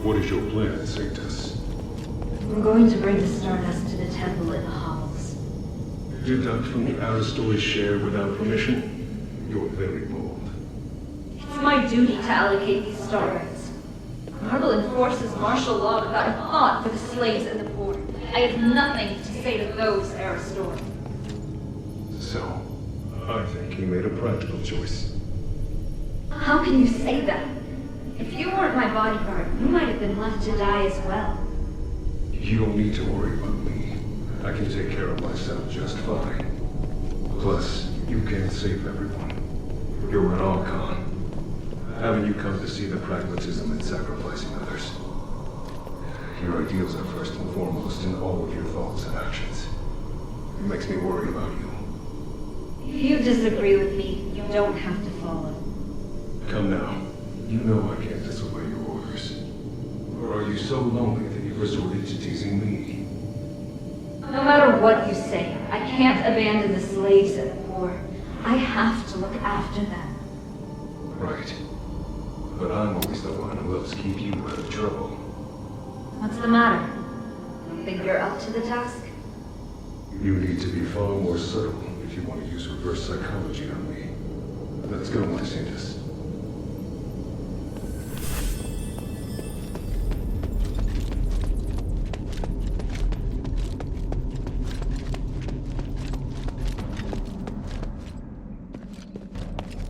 What is your plan, Sanctus? I'm going to bring the Stardust to the temple in the hovels. Deduct from the Asterigos share without permission? You're very bold. It's my duty to allocate these stars. Marble enforces martial law without a thought for the slaves and the poor. I have nothing to say to those Aristor. So, I think he made a practical choice. How can you say that? If you weren't my bodyguard, you might have been left to die as well. You don't need to worry about me. I can take care of myself just fine. Plus, you can't save everyone. You're an Archon. Haven't you come to see the pragmatism in sacrificing others? Your ideals are first and foremost in all of your thoughts and actions. It makes me worry about you. If you disagree with me, you don't have to follow. Come now. You know I can't disobey your orders. Or are you so lonely that you've resorted to teasing me? No matter what you say, I can't abandon the slaves and the poor. I have to look after them. Right. But I'm always the one who helps keep you out of trouble. What's the matter? You think you're up to the task? You need to be far more subtle if you want to use reverse psychology on me. Let's go, my Sanctus.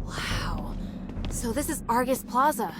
Wow. So this is Argus Plaza.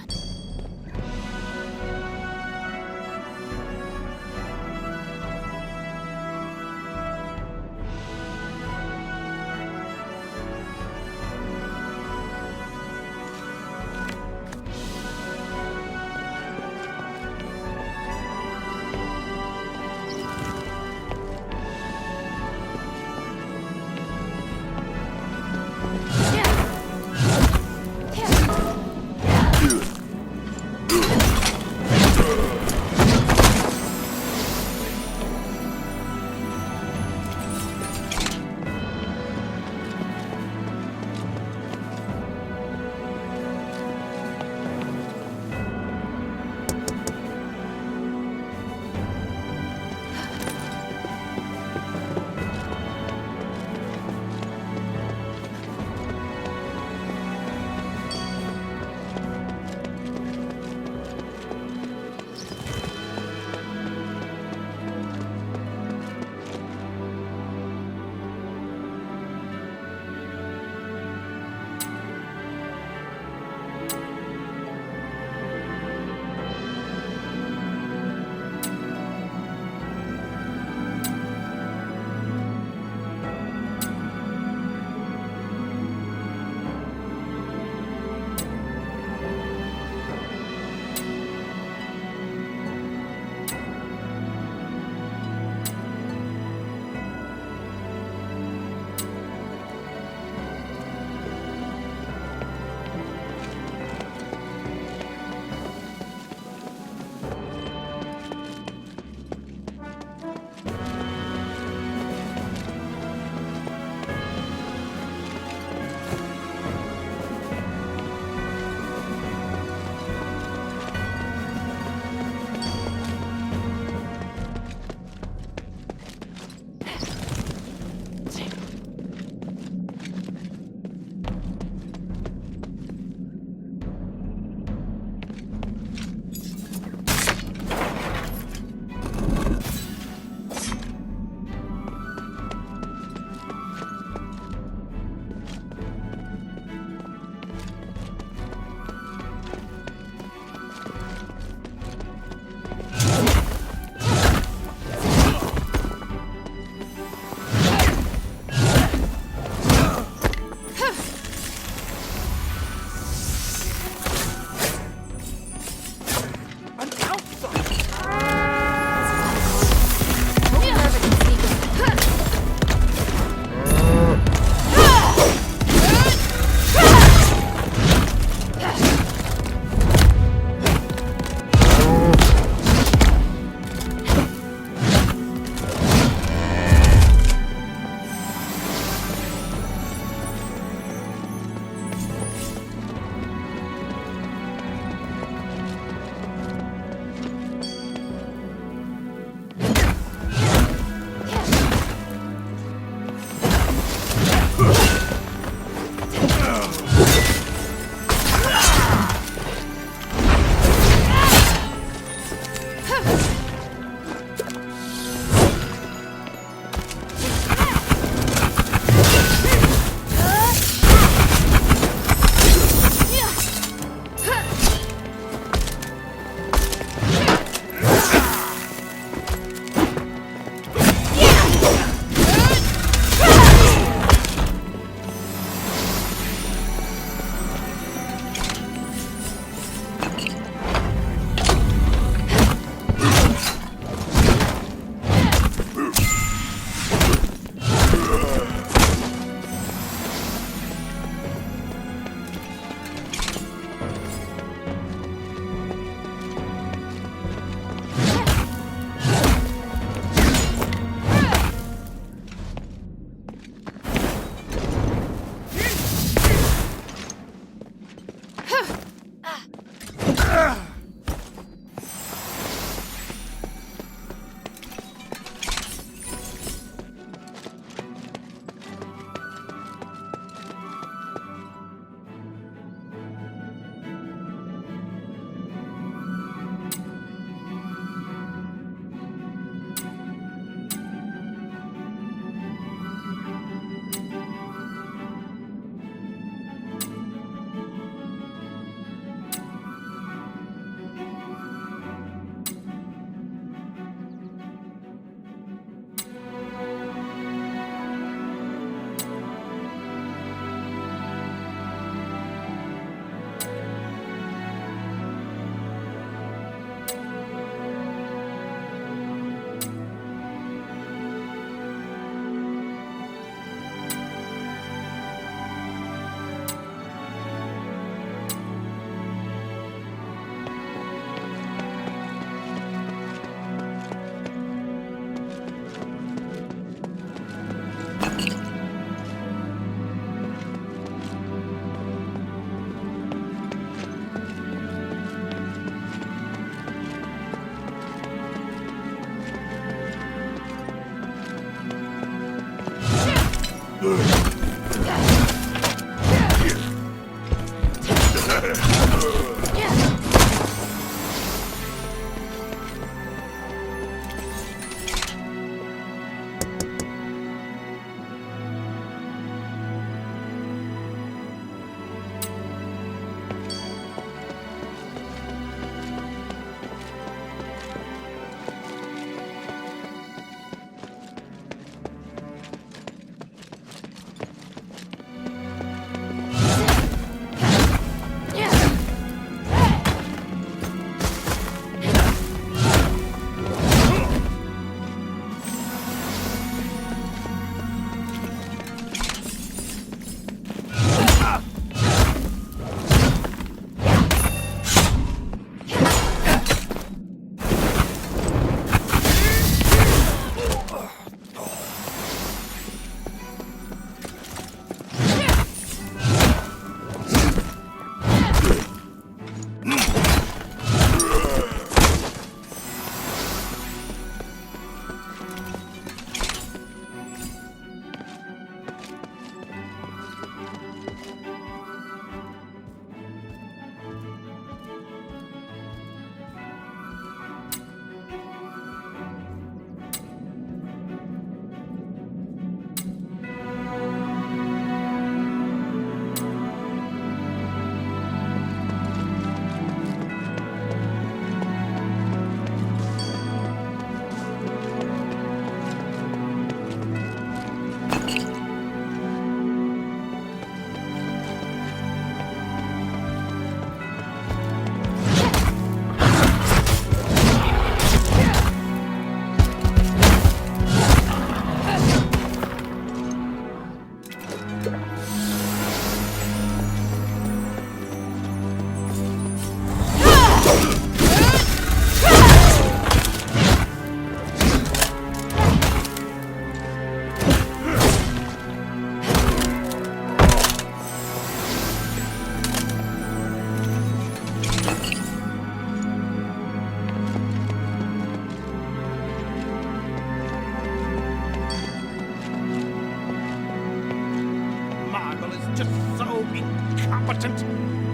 incompetent!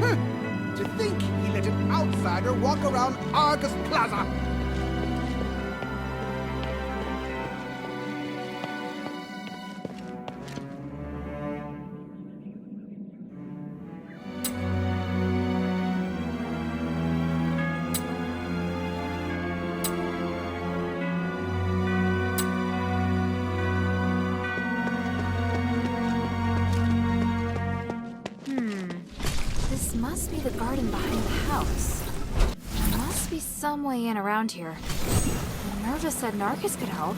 Huh. To think he let an outsider walk around Argus Plaza! This must be the garden behind the house. There must be some way in around here. Minerva said Narcus could help.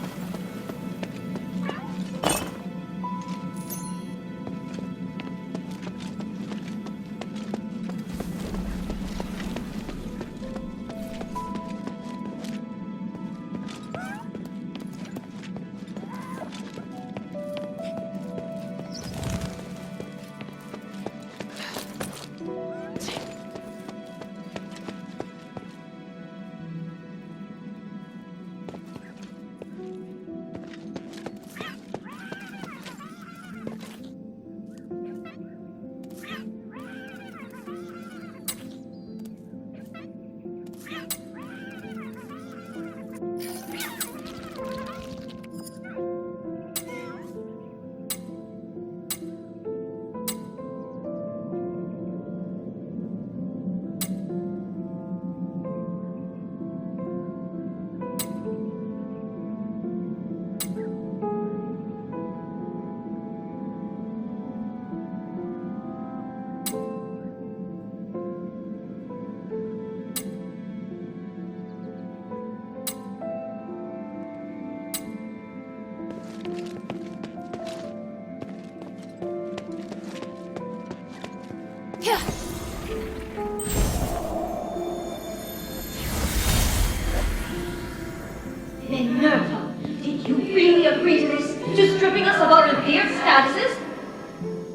Minerva, did you really agree to this? To stripping us of our revered statuses?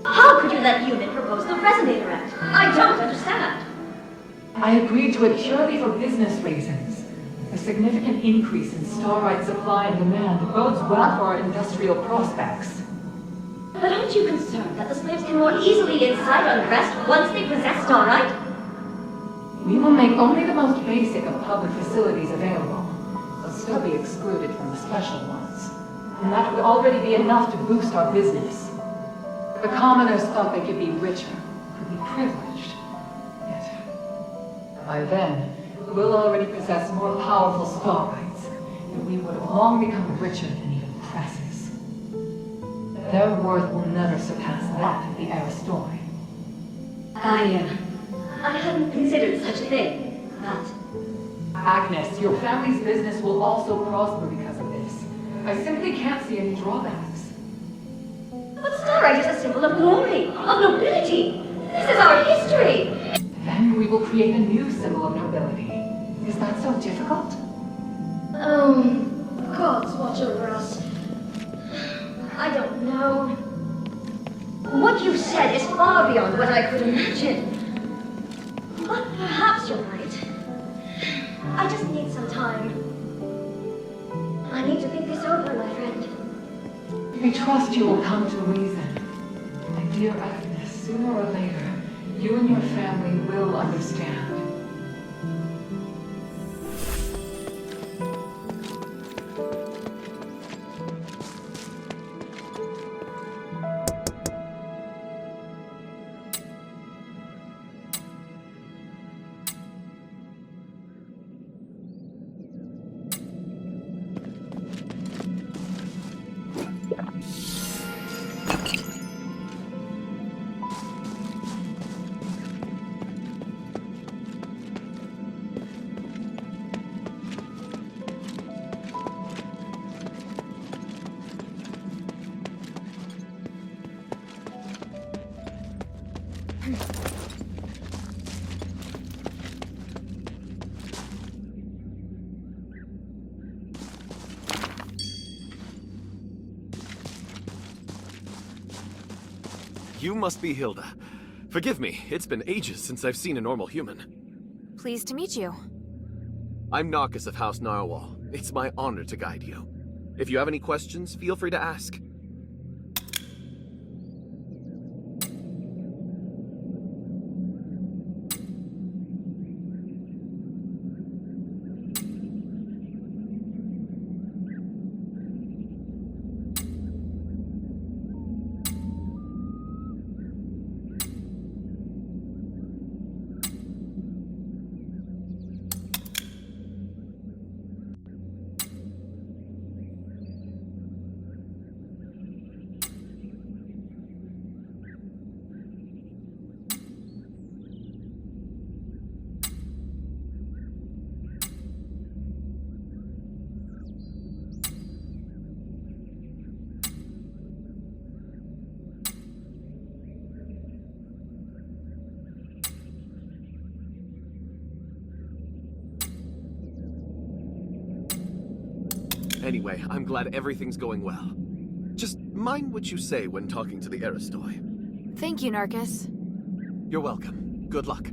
How could you let Unit propose the Resonator Act? I don't understand. I agreed to it purely for business reasons. A significant increase in starite supply and demand bodes well for our industrial prospects. But aren't you concerned that the slaves can more easily incite unrest once they possess Starlight? We will make only the most basic of public facilities available. They'll still be excluded from the special ones. And that would already be enough to boost our business. The commoners thought they could be richer, could be privileged. Yet, by then, we'll already possess more powerful starlights, and we would have long become richer than even presses. Their worth will never surpass that of the Aristoi. I hadn't considered such a thing, but... Agnes, your family's business will also prosper because of this. I simply can't see any drawbacks. But Starlight is a symbol of glory, of nobility. This is our history. Then we will create a new symbol of nobility. Is that so difficult? Gods watch over us. I don't know. What you said is far beyond what I could imagine. But perhaps you're right. I just need some time. I need to think this over, my friend. We trust you will come to reason. My dear Agnes, sooner or later, you and your family will understand. You must be Hilda. Forgive me, it's been ages since I've seen a normal human. Pleased to meet you. I'm Narcus of House Narwhal. It's my honor to guide you. If you have any questions, feel free to ask. Anyway, I'm glad everything's going well. Just mind what you say when talking to the Aristoi. Thank you, Narcus. You're welcome. Good luck.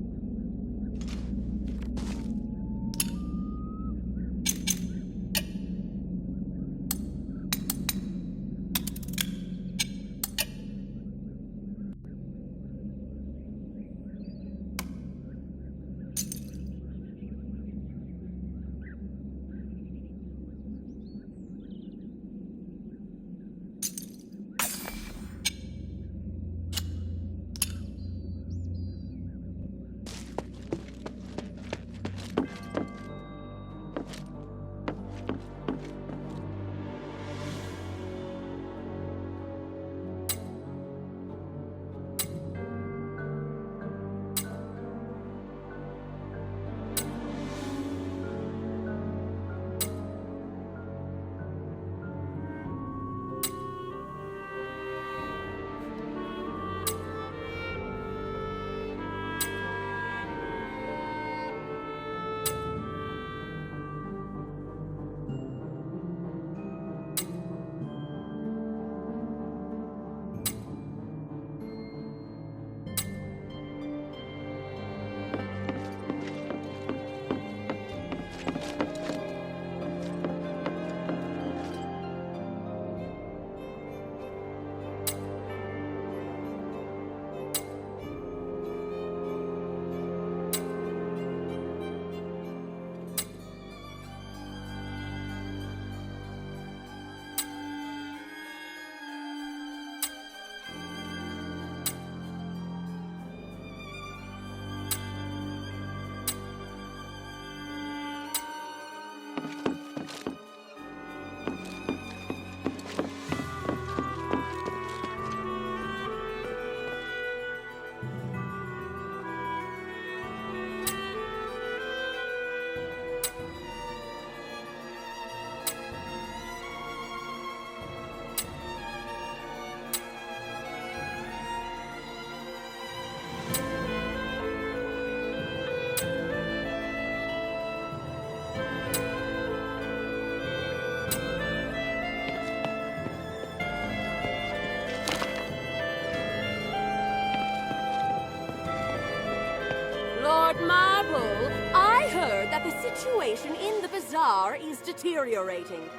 The situation in the bazaar is deteriorating.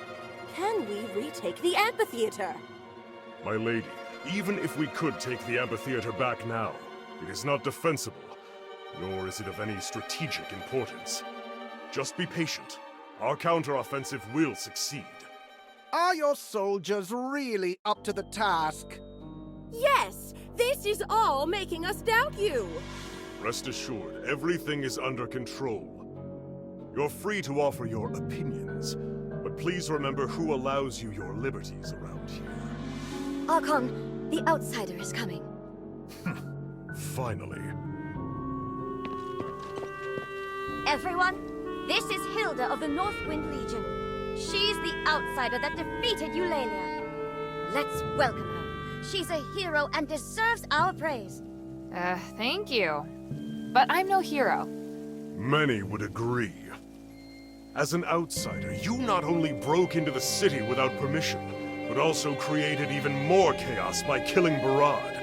Can we retake the amphitheater? My lady, even if we could take the amphitheater back now, it is not defensible, nor is it of any strategic importance. Just be patient. Our counteroffensive will succeed. Are your soldiers really up to the task? Yes! This is all making us doubt you! Rest assured, everything is under control. You're free to offer your opinions, but please remember who allows you your liberties around here. Archon, the outsider is coming. Finally. Everyone, this is Hilda of the Northwind Legion. She's the outsider that defeated Eulalia. Let's welcome her. She's a hero and deserves our praise. Thank you. But I'm no hero. Many would agree. As an outsider, you not only broke into the city without permission, but also created even more chaos by killing Barad.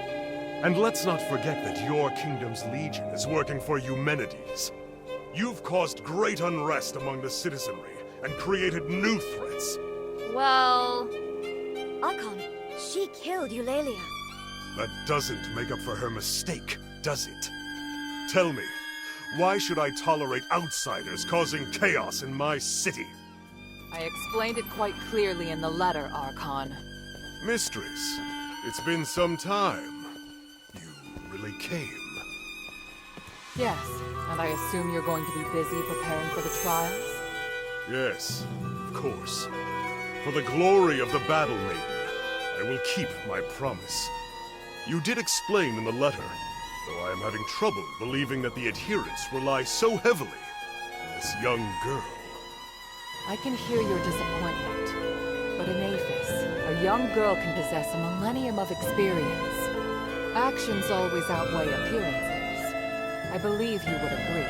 And let's not forget that your kingdom's legion is working for Eumenides. You've caused great unrest among the citizenry and created new threats. Well... Archon, she killed Eulalia. That doesn't make up for her mistake, does it? Tell me, why should I tolerate outsiders causing chaos in my city? I explained it quite clearly in the letter, Archon. Mistress, it's been some time. You really came. Yes, and I assume you're going to be busy preparing for the trials? Yes, of course. For the glory of the Battle Maiden, I will keep my promise. You did explain in the letter, though I am having trouble believing that the adherents rely so heavily on this young girl. I can hear your disappointment, but in Aphis, a young girl can possess a millennium of experience. Actions always outweigh appearances. I believe you would agree.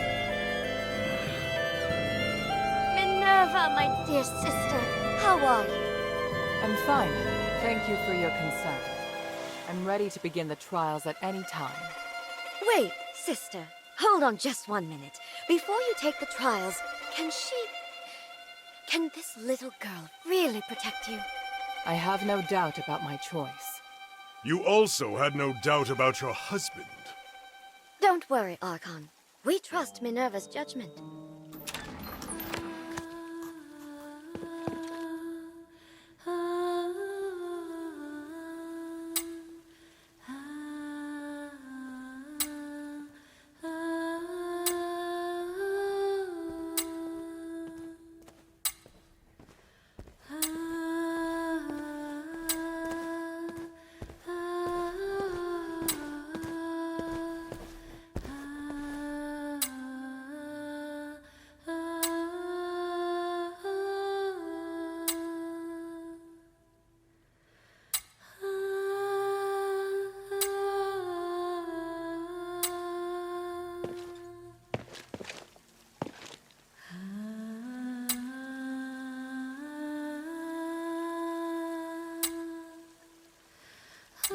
Minerva, my dear sister, how are you? I'm fine. Thank you for your concern. I'm ready to begin the trials at any time. Wait, sister. Hold on just 1 minute. Before you take the trials, can this little girl really protect you? I have no doubt about my choice. You also had no doubt about your husband. Don't worry, Archon. We trust Minerva's judgment.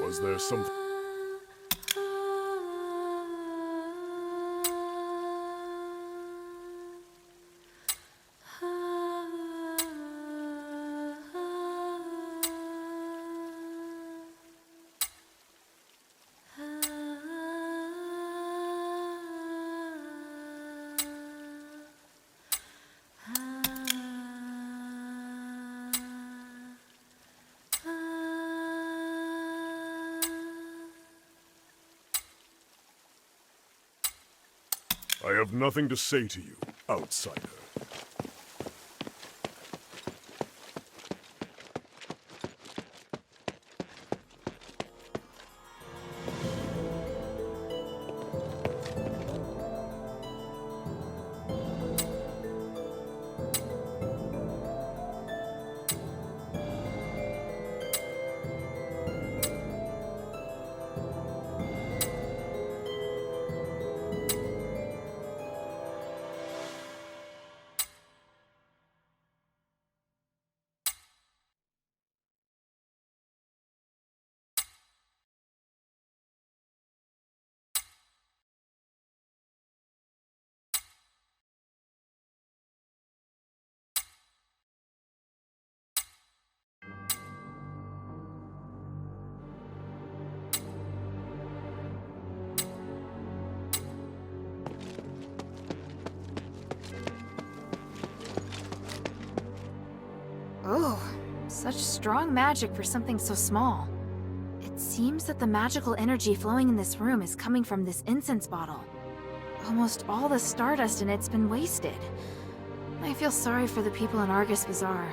Was there something... I have nothing to say to you, outsider. Oh, such strong magic for something so small. It seems that the magical energy flowing in this room is coming from this incense bottle. Almost all the stardust in it's been wasted. I feel sorry for the people in Argus Bazaar.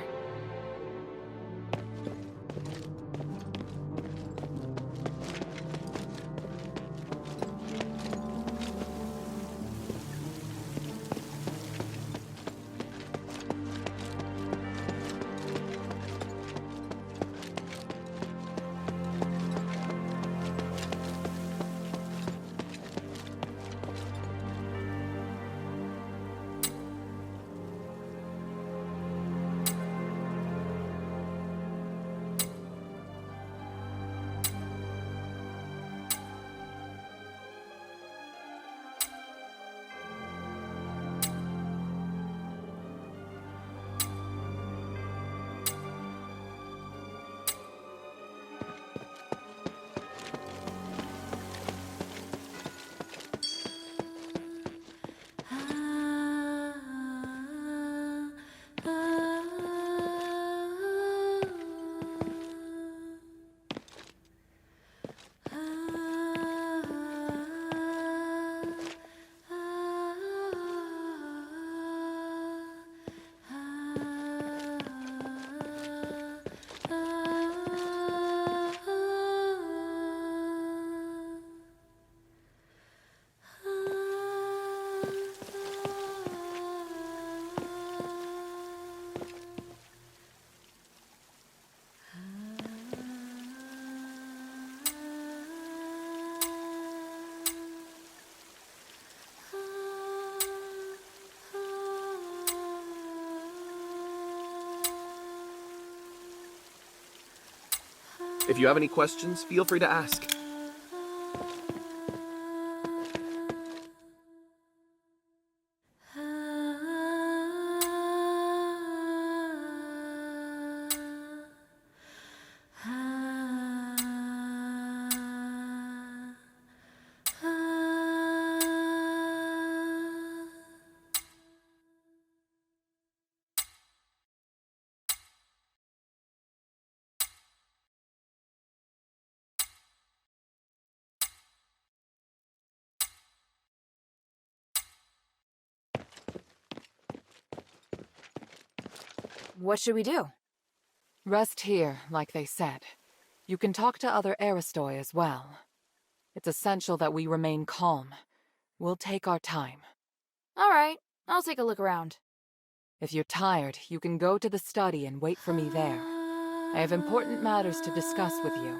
If you have any questions, feel free to ask. What should we do? Rest here, like they said. You can talk to other Aristoi as well. It's essential that we remain calm. We'll take our time. All right, I'll take a look around. If you're tired, you can go to the study and wait for me there. I have important matters to discuss with you.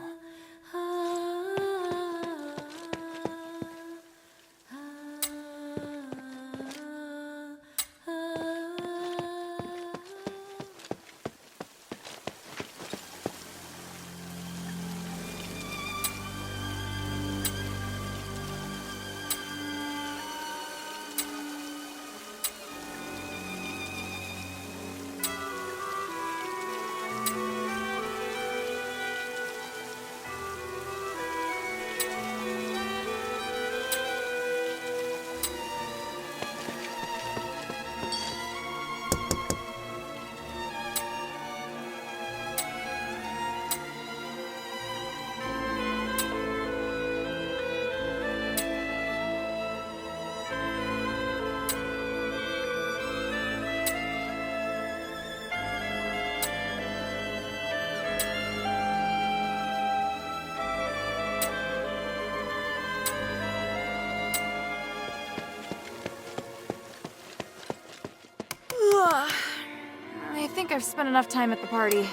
I think I've spent enough time at the party.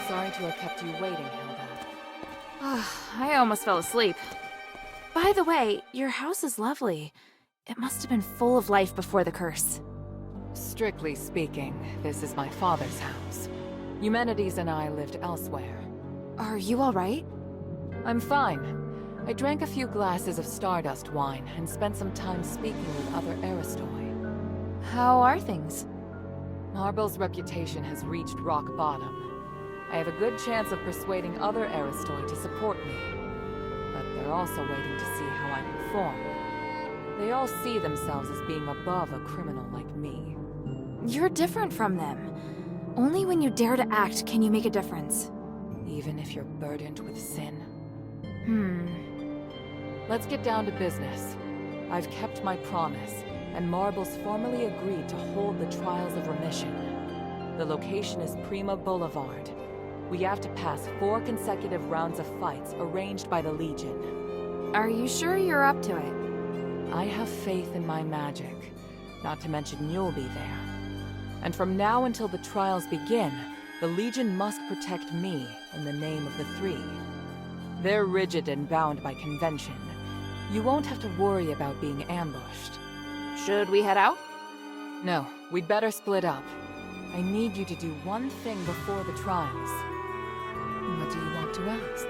Sorry to have kept you waiting, Hilda. I almost fell asleep. By the way, your house is lovely. It must have been full of life before the curse. Strictly speaking, this is my father's house. Eumenides and I lived elsewhere. Are you all right? I'm fine. I drank a few glasses of Stardust wine and spent some time speaking with other Aristoi. How are things? Marble's reputation has reached rock bottom. I have a good chance of persuading other Aristoi to support me. But they're also waiting to see how I perform. They all see themselves as being above a criminal like me. You're different from them. Only when you dare to act can you make a difference. Even if you're burdened with sin. Let's get down to business. I've kept my promise, and Marbles formally agreed to hold the Trials of Remission. The location is Prima Boulevard. We have to pass 4 consecutive rounds of fights arranged by the Legion. Are you sure you're up to it? I have faith in my magic, not to mention you'll be there. And from now until the trials begin, the Legion must protect me in the name of the 3. They're rigid and bound by convention. You won't have to worry about being ambushed. Should we head out? No, we'd better split up. I need you to do one thing before the trials. What do you want to ask?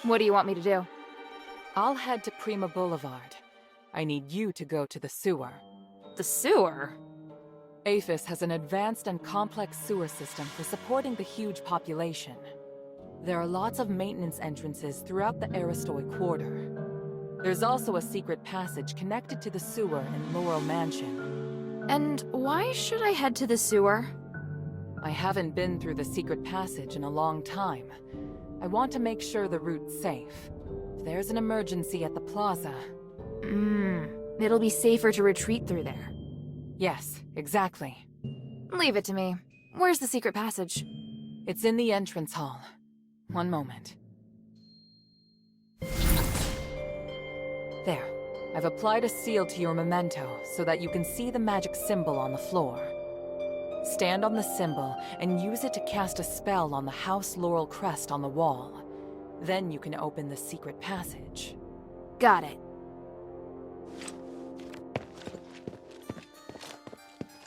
What do you want me to do? I'll head to Prima Boulevard. I need you to go to the sewer. The sewer? Aphis has an advanced and complex sewer system for supporting the huge population. There are lots of maintenance entrances throughout the Aristoi Quarter. There's also a secret passage connected to the sewer in Laurel Mansion. And why should I head to the sewer? I haven't been through the secret passage in a long time. I want to make sure the route's safe. If there's an emergency at the plaza... It'll be safer to retreat through there. Yes, exactly. Leave it to me. Where's the secret passage? It's in the entrance hall. One moment. There. I've applied a seal to your memento so that you can see the magic symbol on the floor. Stand on the symbol and use it to cast a spell on the House Laurel crest on the wall. Then you can open the secret passage. Got it.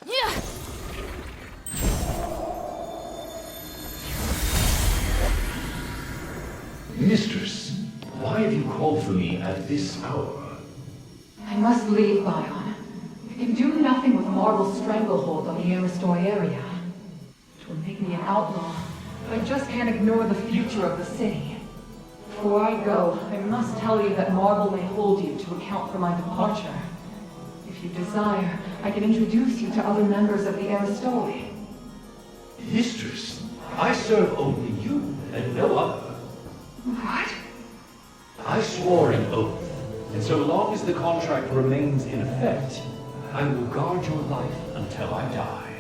Yeah! Mistress, why have you called for me at this hour? I must leave, Bion. I can do nothing with Marble's stranglehold on the Aristoi area. It will make me an outlaw, but I just can't ignore the future of the city. Before I go, I must tell you that Marble may hold you to account for my departure. If you desire, I can introduce you to other members of the Aristoi. Mistress, I serve only you and no other. What? I swore an oath, and so long as the contract remains in effect, I will guard your life until I die.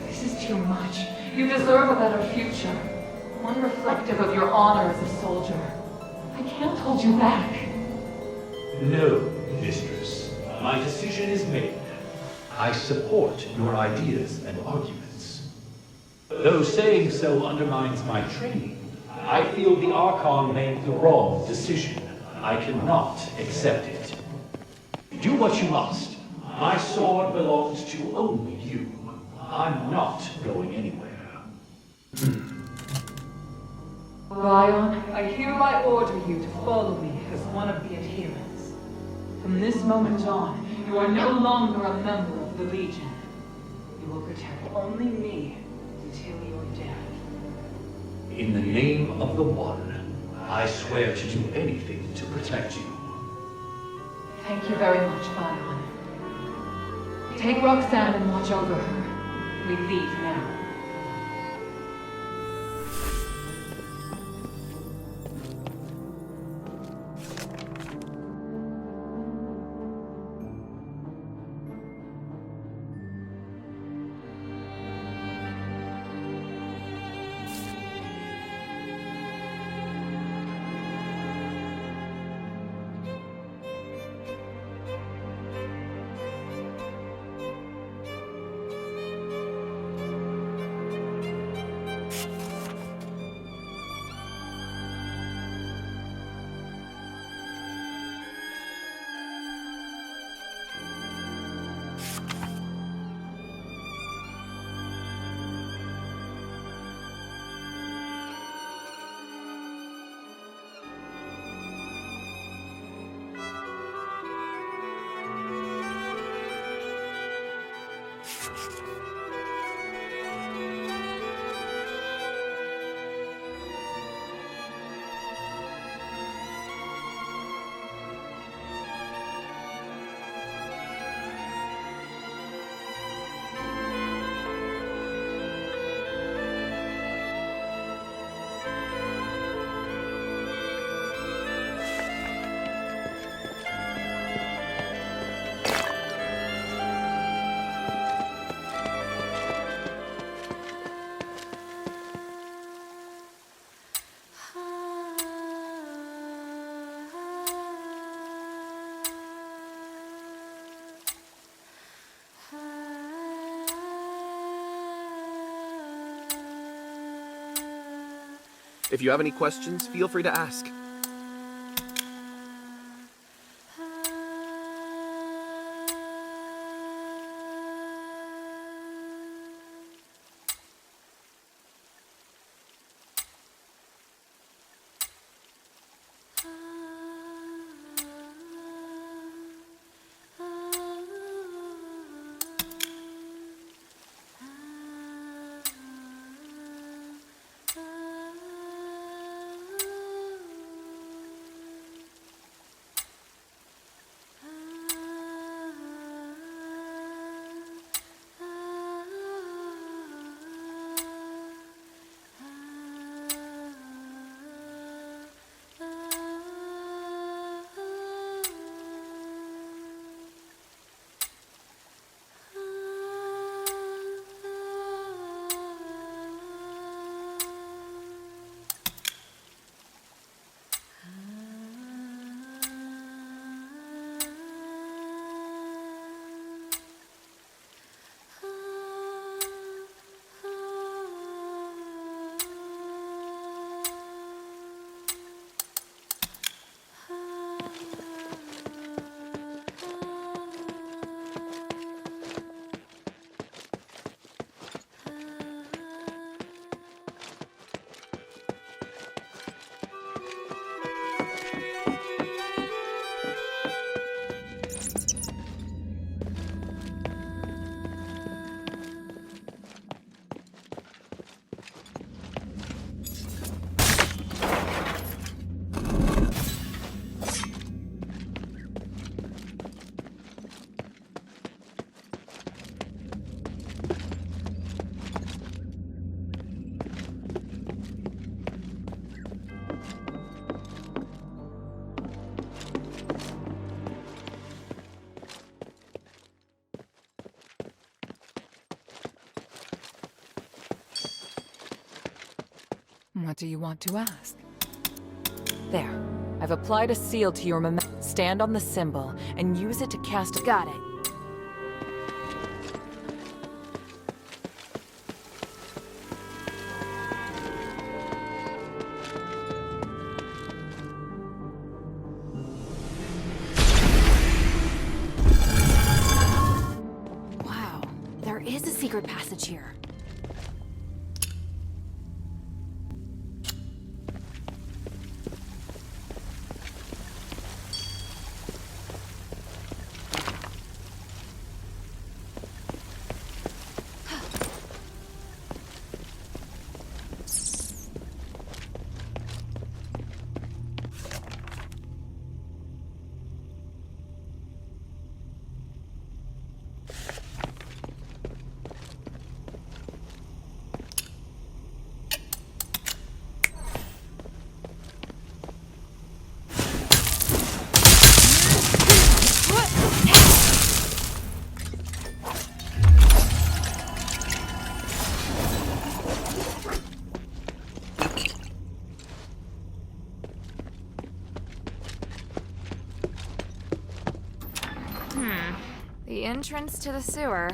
This is too much. You deserve a better future. One reflective of your honor as a soldier. I can't hold you back. No, mistress. My decision is made. I support your ideas and arguments. Though saying so undermines my training, I feel the Archon made the wrong decision. I cannot accept it. Do what you must. My sword belongs to only you. I'm not going anywhere. Bion, I hereby order you to follow me as one of the adherents. From this moment on, you are no longer a member of the Legion. You will protect only me until your death. In the name of the One, I swear to do anything to protect you. Thank you very much, Bion. Take Roxanne and watch over her. We leave now. If you have any questions, feel free to ask. What do you want to ask? There. I've applied a seal to your Stand on the symbol and use it to cast a... Got it. Wow, there is a secret passage here. The entrance to the sewer.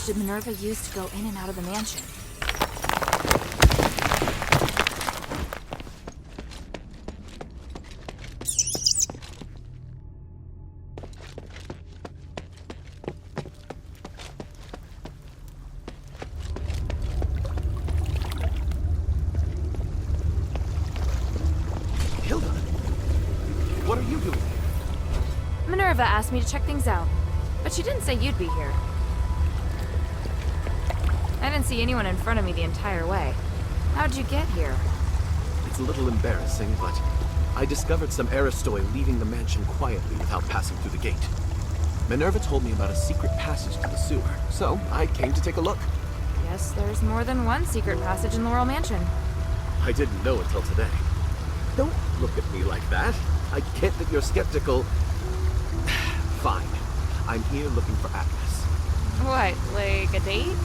Did Minerva use to go in and out of the mansion? What are you doing here? Minerva asked me to check things out, but she didn't say you'd be here. I didn't see anyone in front of me the entire way. How'd you get here? It's a little embarrassing, but I discovered some Aristoi leaving the mansion quietly without passing through the gate. Minerva told me about a secret passage to the sewer, so I came to take a look. Guess there's more than one secret passage in Laurel Mansion. I didn't know until today. Don't look at me like that. I get that you're skeptical. Fine. I'm here looking for Agnes. What, like a date?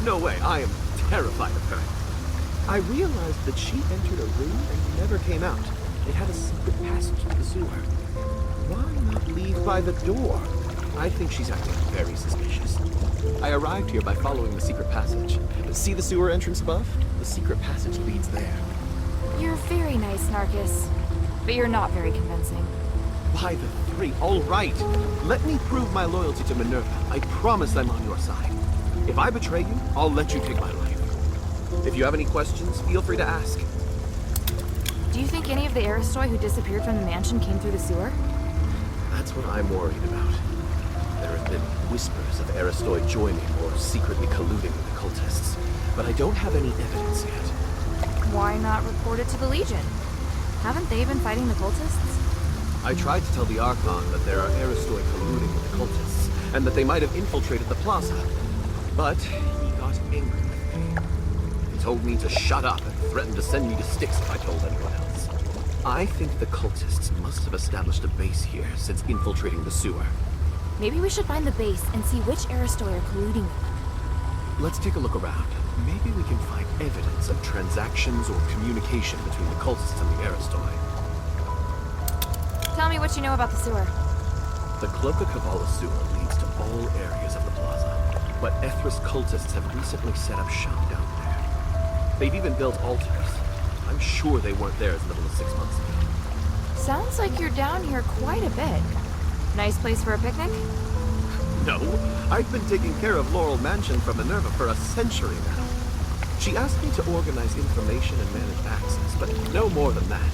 No way, I am terrified of her. I realized that she entered a room and never came out. It had a secret passage to the sewer. Why not leave by the door? I think she's acting very suspicious. I arrived here by following the secret passage. See the sewer entrance above? The secret passage leads there. You're very nice, Narcus. But you're not very convincing. By the three, all right. Let me prove my loyalty to Minerva. I promise I'm on your side. If I betray you, I'll let you take my life. If you have any questions, feel free to ask. Do you think any of the Aristoi who disappeared from the mansion came through the sewer? That's what I'm worried about. There have been whispers of Aristoi joining or secretly colluding with the cultists, but I don't have any evidence yet. Why not report it to the Legion? Haven't they been fighting the cultists? I tried to tell the Archon that there are Aristoi colluding with the cultists, and that they might have infiltrated the plaza. But he got angry with me. He told me to shut up and threatened to send me to Styx if I told anyone else. I think the cultists must have established a base here since infiltrating the sewer. Maybe we should find the base and see which Aristoi are colluding with them. Let's take a look around. Maybe we can find evidence of transactions or communication between the cultists and the Aristoi. Tell me what you know about the sewer. The Cloaca Cabala sewer leads to all areas of the plaza, but Ethris cultists have recently set up shop down there. They've even built altars. I'm sure they weren't there as little as 6 months ago. Sounds like you're down here quite a bit. Nice place for a picnic? No, I've been taking care of Laurel Mansion for Minerva for a century now. She asked me to organize information and manage access, but no more than that.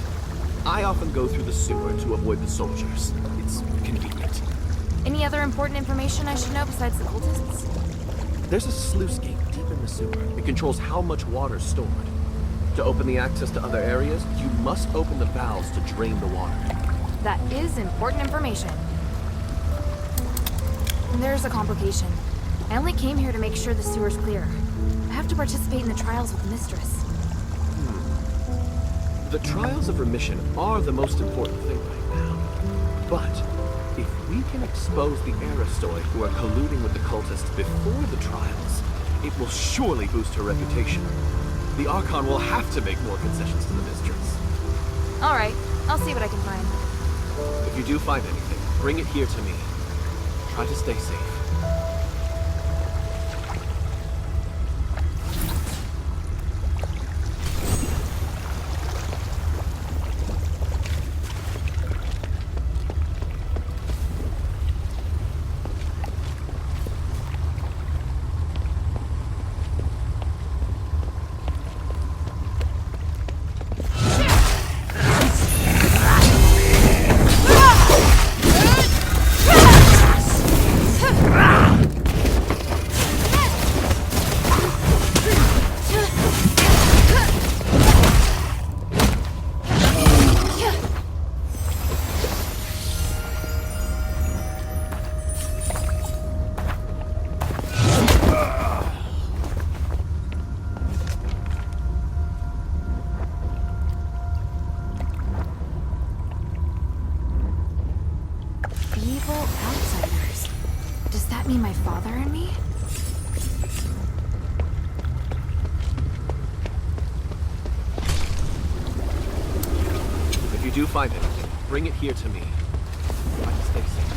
I often go through the sewer to avoid the soldiers. It's convenient. Any other important information I should know besides the cultists? There's a sluice gate deep in the sewer. It controls how much water is stored. To open the access to other areas, you must open the valves to drain the water. That is important information. There's a complication. I only came here to make sure the sewer's clear. I have to participate in the trials with the Mistress. The trials of remission are the most important thing right now. But if we can expose the Aristoi who are colluding with the cultists before the trials, it will surely boost her reputation. The Archon will have to make more concessions to the Mistress. All right, I'll see what I can find. If you do find anything, bring it here to me. Try to stay safe. Evil outsiders. Does that mean my father and me? If you do find anything, bring it here to me. Try to stay safe.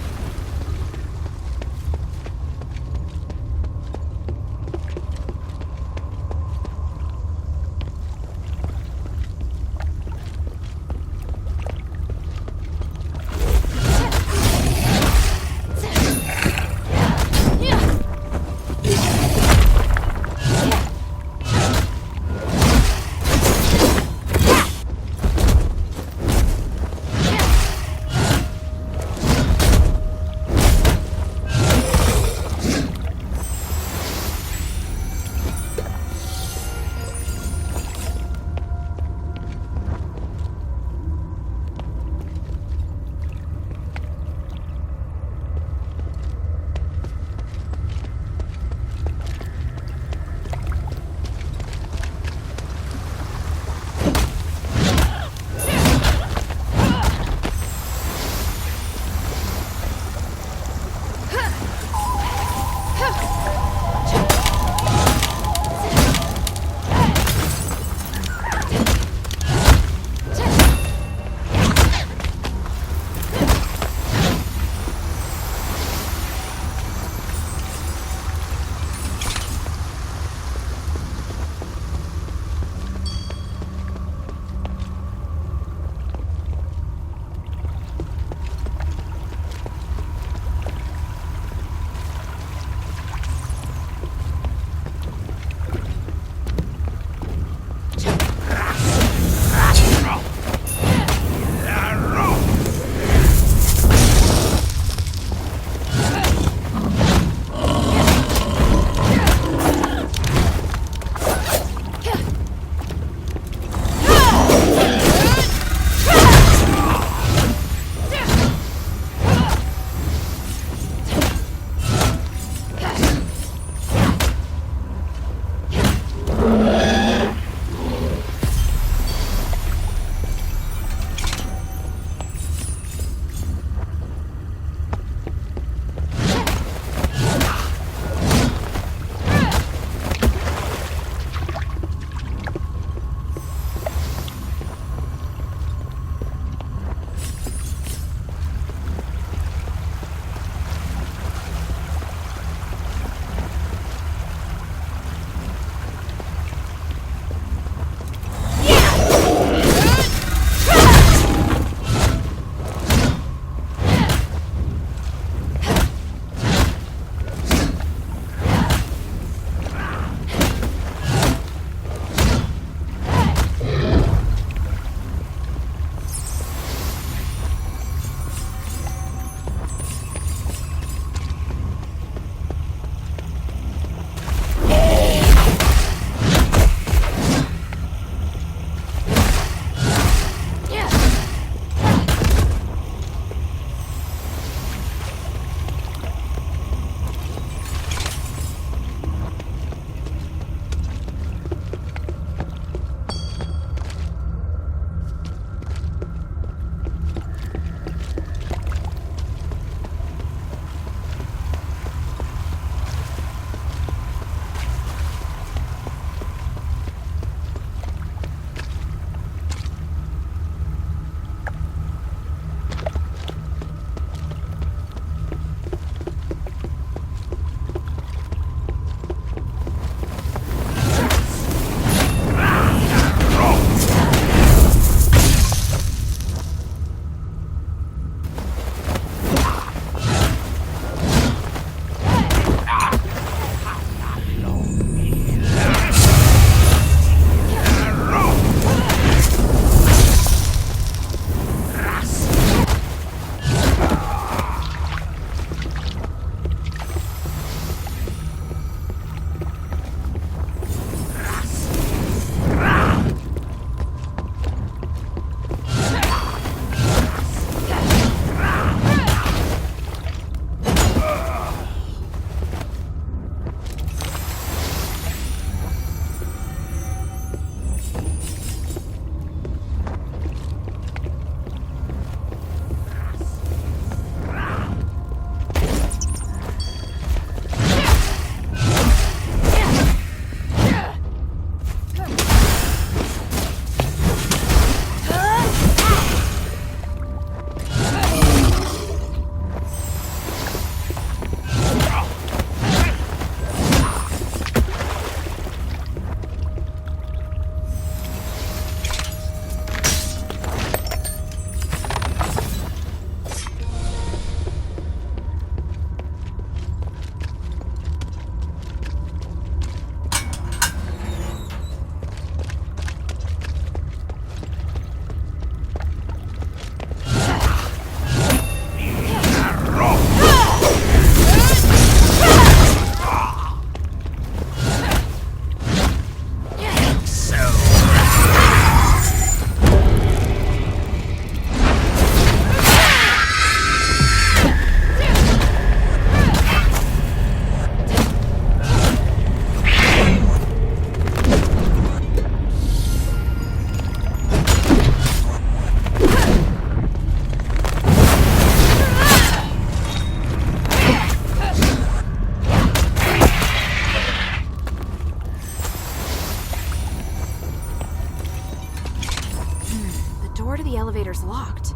locked.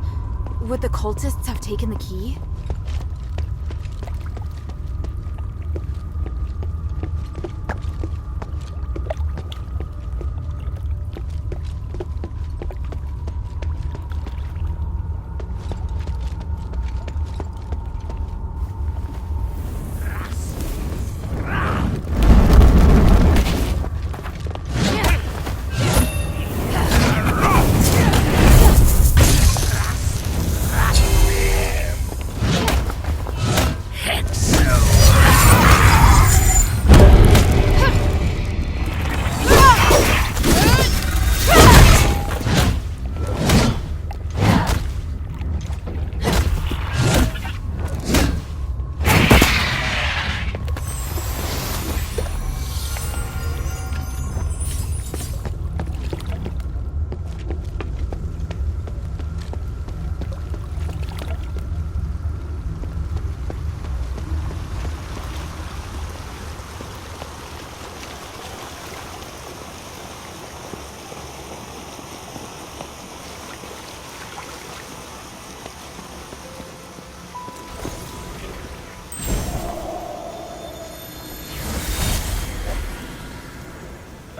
Would the cultists have taken the key?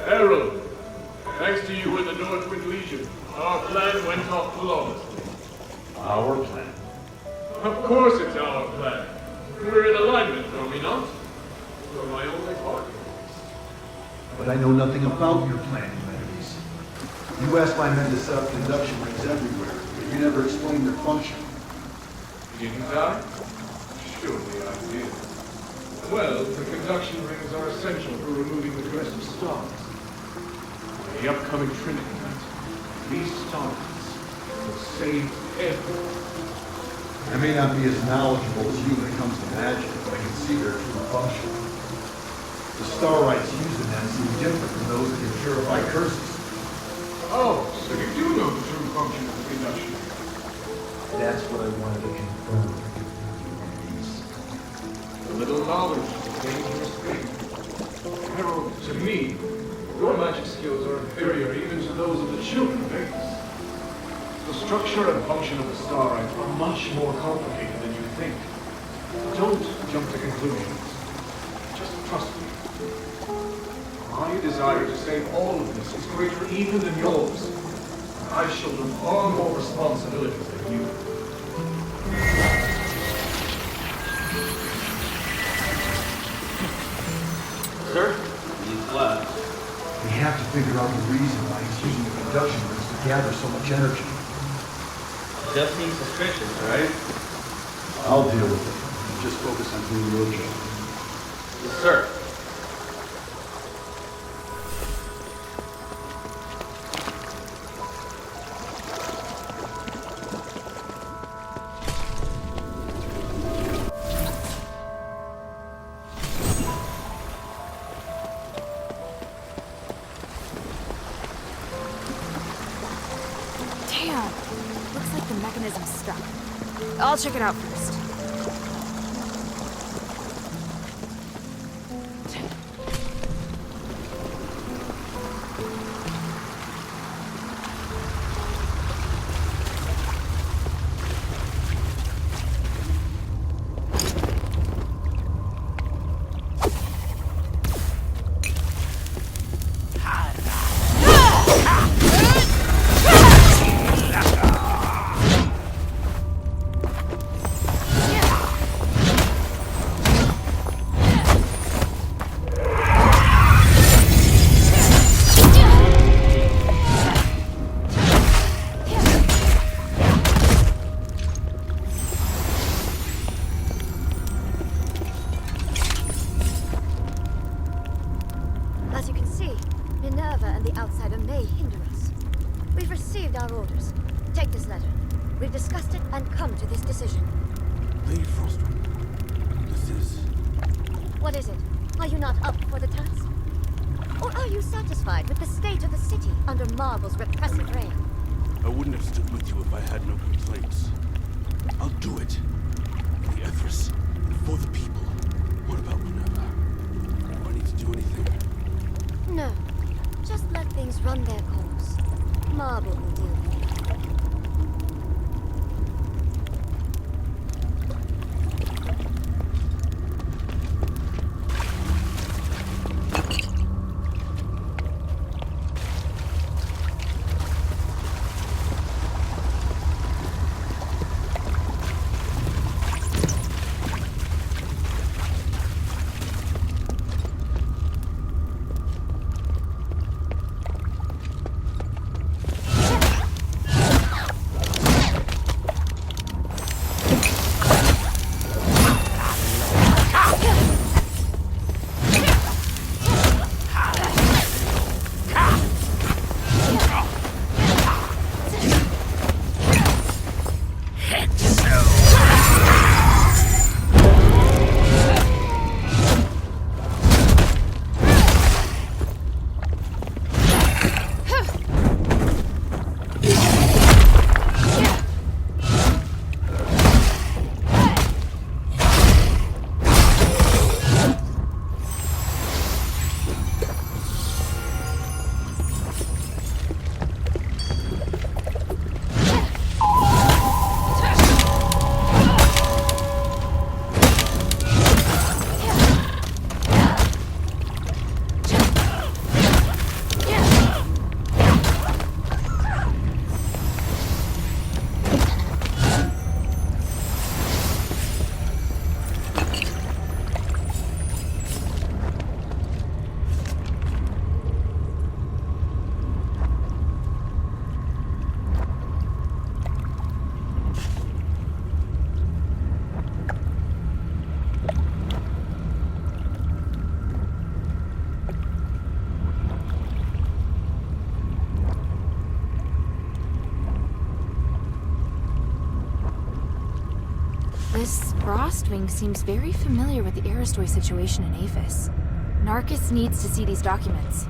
Herald, thanks to you and the Northwind Legion, our plan went off flawlessly. Our plan. Of course it's our plan. We're in alignment, are we not? You're my only partner. But I know nothing about your plan, Humanities. You asked my men to set up conduction rings everywhere, but you never explained their function. Didn't I? Surely I did. Well, the conduction rings are essential for removing the crest of stars. For the upcoming Trinity Night, these stars will save everyone. I may not be as knowledgeable as you when it comes to magic, but I can see their true function. The Starlights using them seem different from those that can purify curses. Oh, so you do know the true function of the conduction ring. That's what I wanted to confirm. A little knowledge is a dangerous thing. Herald, to me, your magic skills are inferior even to those of the children race. The structure and function of the Starlights are much more complicated than you think. Don't jump to conclusions. Just trust me. My desire to save all of this is greater even than yours. I shoulder far more responsibilities than you. Sir, he's left. We have to figure out the reason why he's using the conduction rings to gather so much energy. Just seems suspicious, right? I'll deal with it. Just focus on doing your job. Yes, sir. Damn! Looks like the mechanism's stuck. I'll check it out first. As you can see, Minerva and the outsider may hinder us. We've received our orders. Take this letter. We've discussed it and come to this decision. Lady Frostwind, this is... What is it? Are you not up for the task? Or are you satisfied with the state of the city under Marvel's repressive reign? I wouldn't have stood with you if I had no complaints. I'll do it. For the Ethris, and for the people. What about Minerva? Do I need to do anything? No. Just let things run their course. Marvel will deal with it. This Frostwing seems very familiar with the Aristoi situation in Aphis. Narcus needs to see these documents.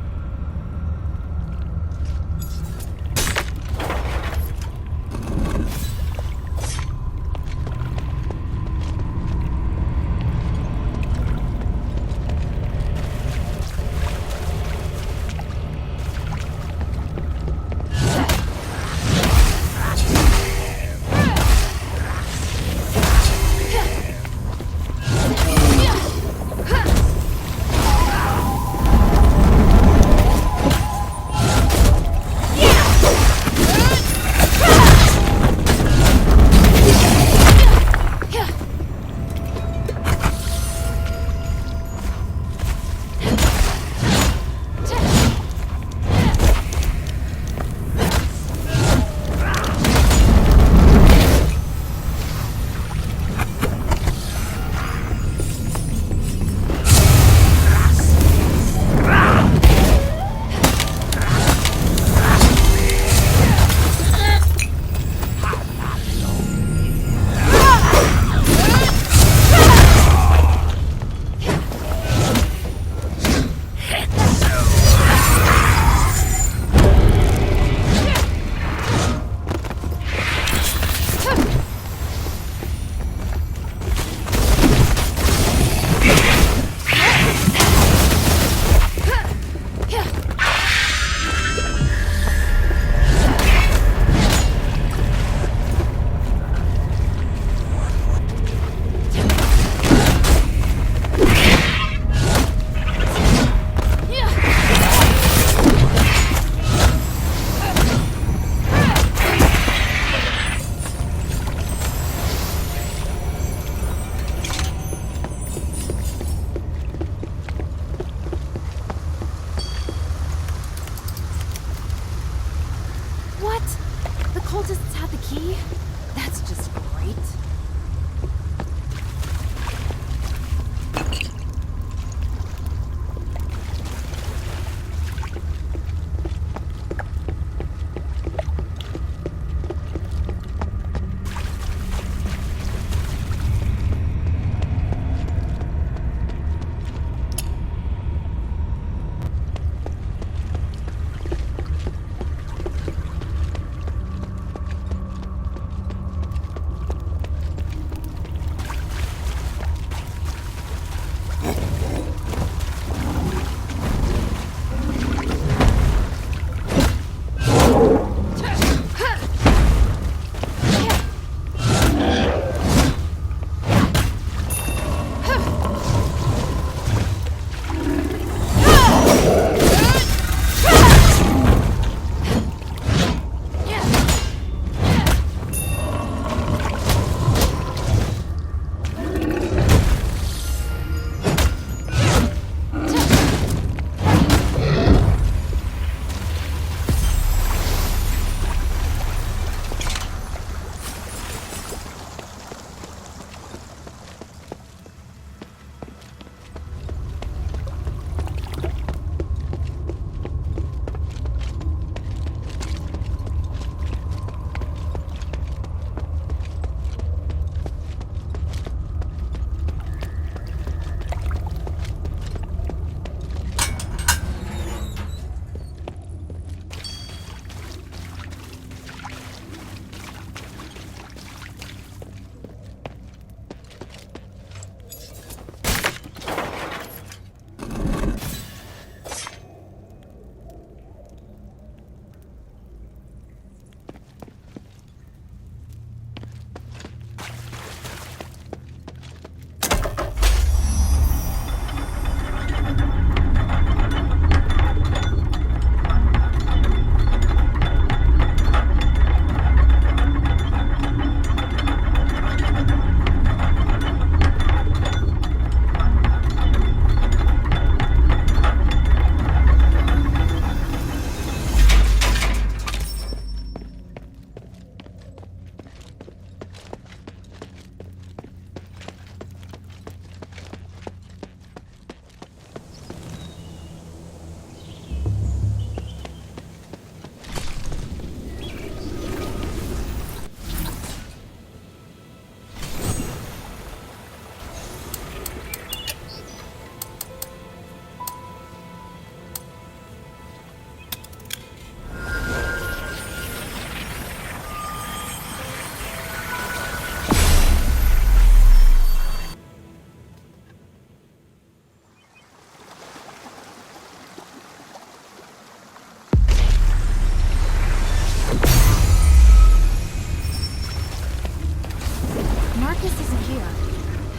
Marcus isn't here.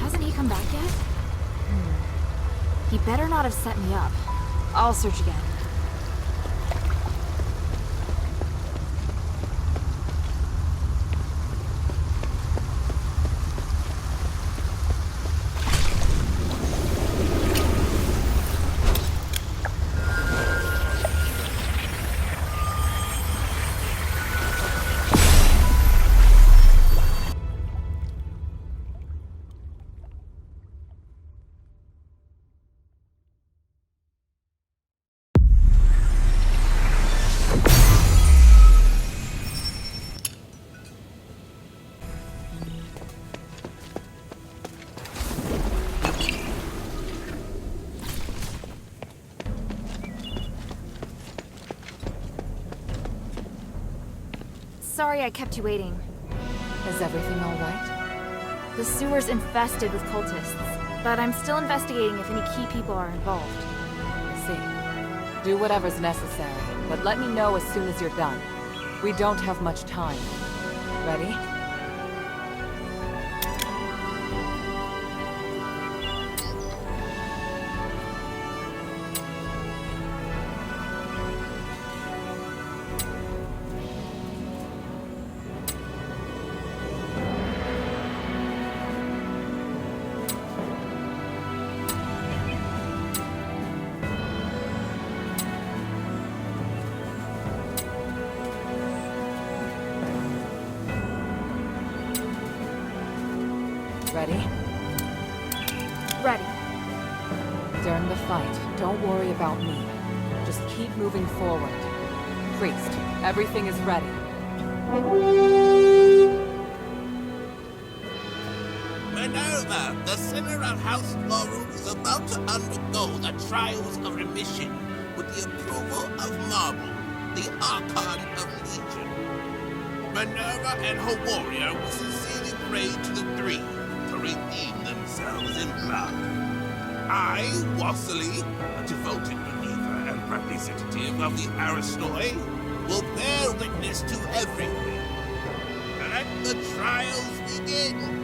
Hasn't he come back yet? He better not have set me up. I'll search again. Sorry I kept you waiting. Is everything all right? The sewer's infested with cultists, but I'm still investigating if any key people are involved. See. Do whatever's necessary, but let me know as soon as you're done. We don't have much time. Ready? Ready? Ready. During the fight, don't worry about me. Just keep moving forward. Priest, everything is ready. Minerva, the sinner of House Laurel is about to undergo the trials of remission with the approval of Marble, the Archon of Legion. Minerva and her warrior will sincerely pray to the three to redeem themselves in blood. I, Wassily, a devoted believer and representative of the Aristoi, will bear witness to everything. Let the trials begin.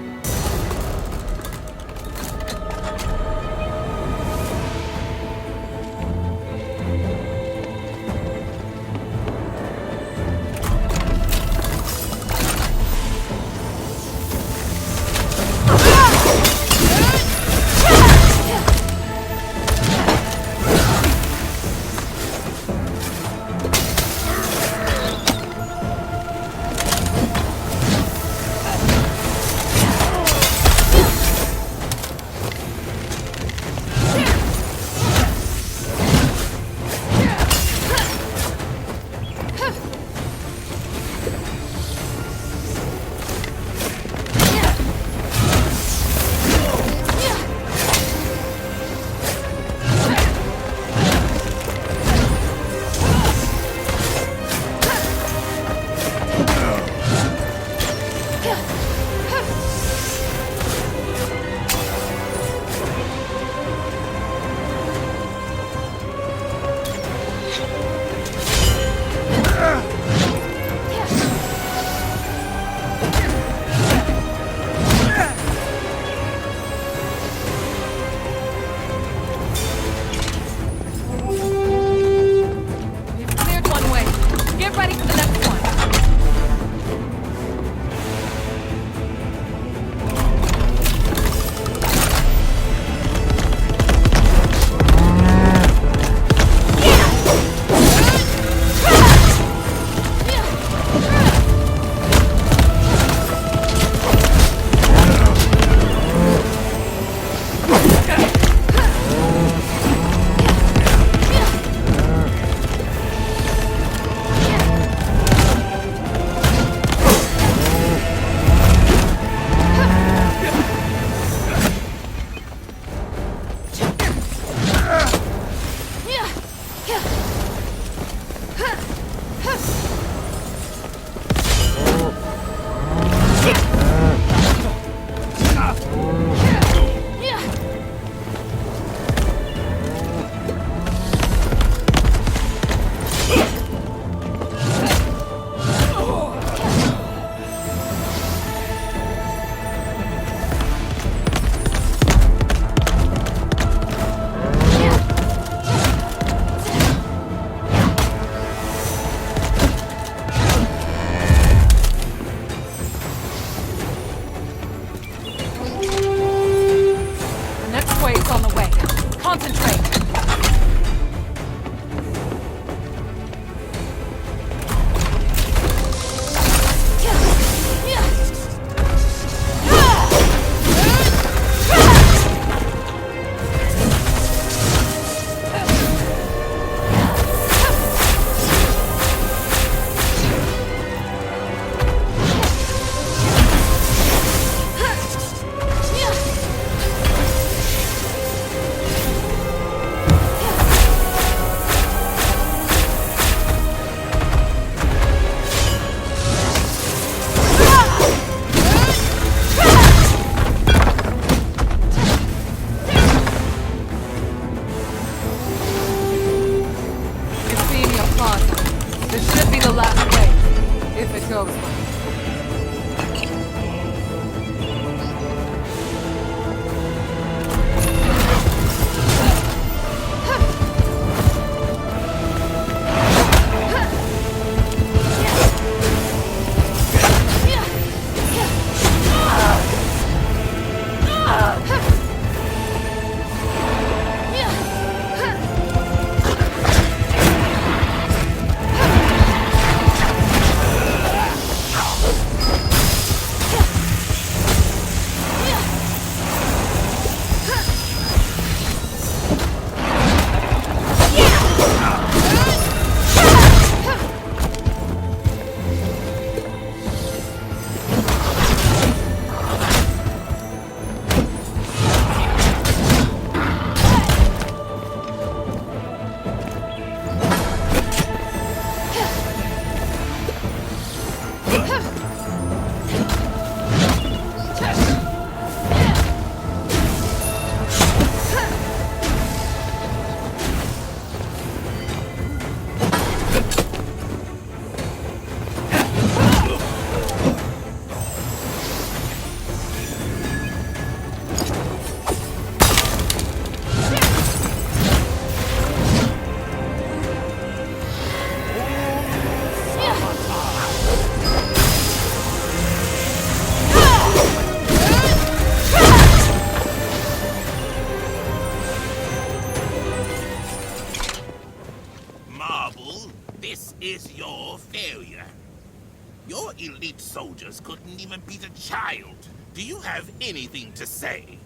elite soldiers couldn't even beat a child. Do you have anything to say?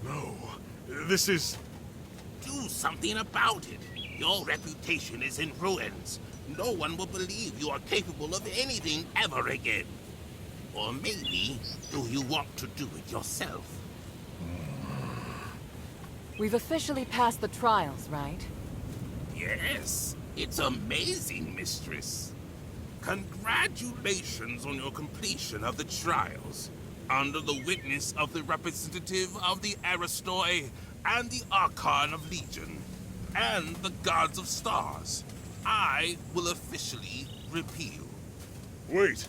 No. This is... Do something about it. Your reputation is in ruins. No one will believe you are capable of anything ever again. Or maybe, do you want to do it yourself? We've officially passed the trials, right? Yes, it's amazing, Mistress. Congratulations on your completion of the trials. Under the witness of the representative of the Aristoi and the Archon of Legion, and the Gods of Stars, I will officially repeal. Wait.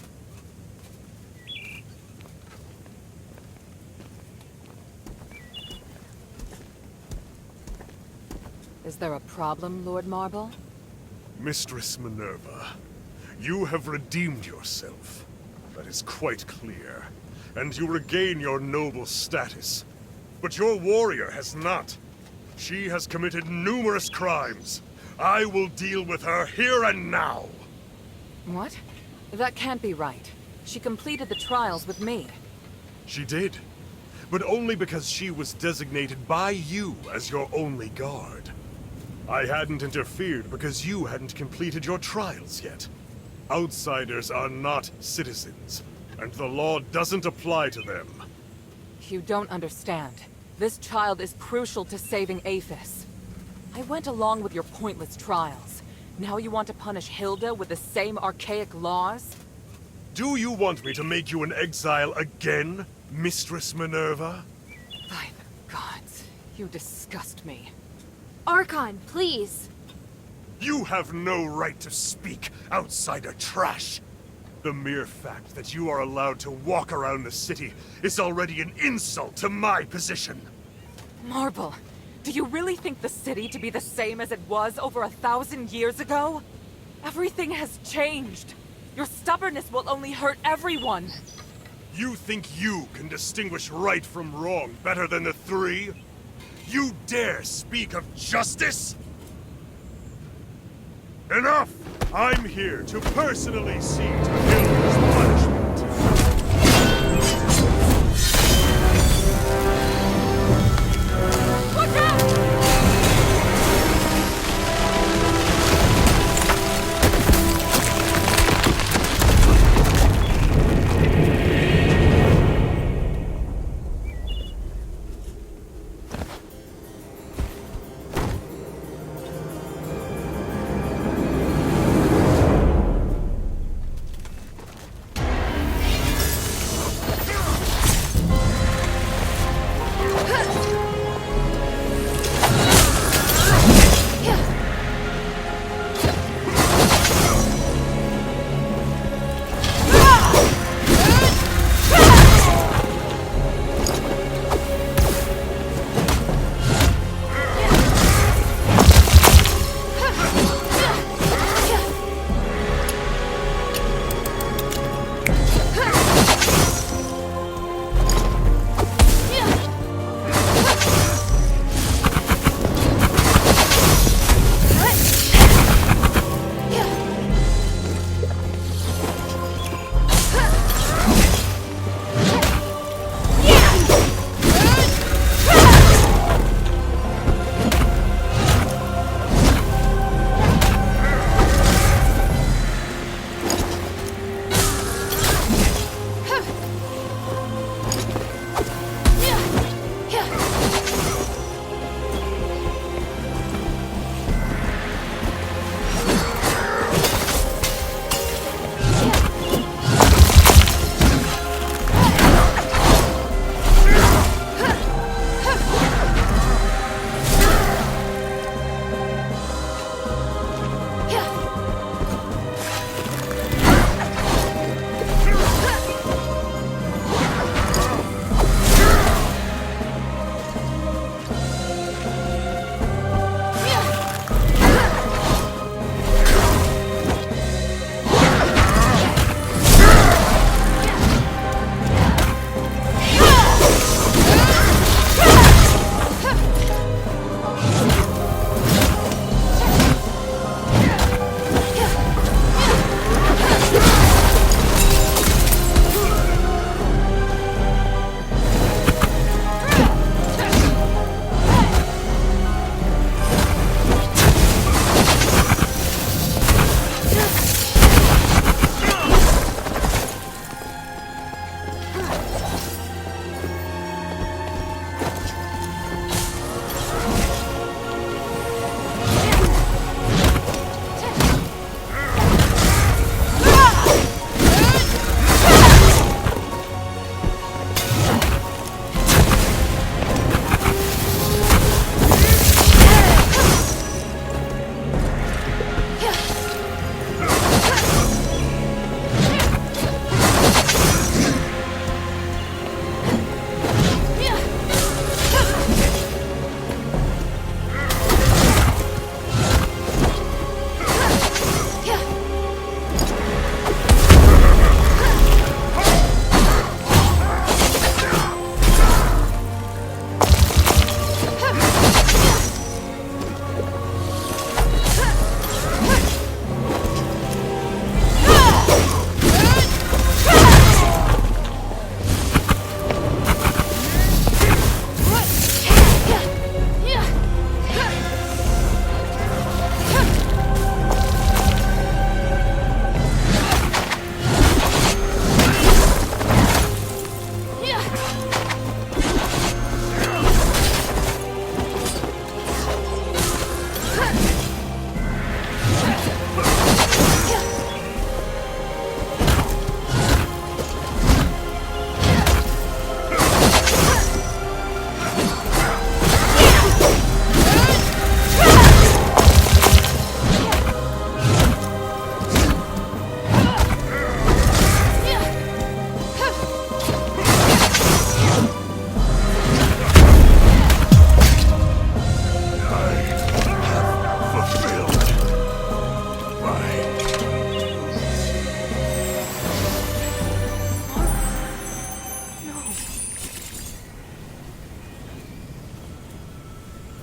Is there a problem, Lord Marble? Mistress Minerva, you have redeemed yourself. That is quite clear. And you regain your noble status. But your warrior has not. She has committed numerous crimes. I will deal with her here and now. What? That can't be right. She completed the trials with me. She did. But only because she was designated by you as your only guard. I hadn't interfered because you hadn't completed your trials yet. Outsiders are not citizens, and the law doesn't apply to them. You don't understand. This child is crucial to saving Aphis. I went along with your pointless trials. Now you want to punish Hilda with the same archaic laws? Do you want me to make you an exile again, Mistress Minerva? By the gods, you disgust me. Archon, please! You have no right to speak, outsider trash! The mere fact that you are allowed to walk around the city is already an insult to my position! Marble, do you really think the city to be the same as it was over 1,000 years ago? Everything has changed. Your stubbornness will only hurt everyone. You think you can distinguish right from wrong better than the three? You dare speak of justice? Enough! I'm here to personally see to Hilda's punishment. Watch out!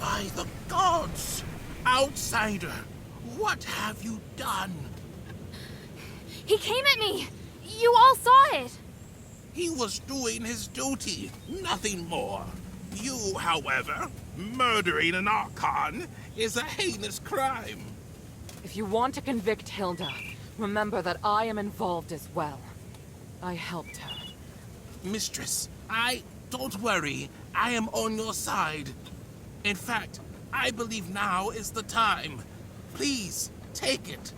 By the gods! Outsider, what have you done? He came at me! You all saw it! He was doing his duty, nothing more. You, however, murdering an Archon is a heinous crime. If you want to convict Hilda, remember that I am involved as well. I helped her. Mistress, don't worry, I am on your side. In fact, I believe now is the time. Please, take it.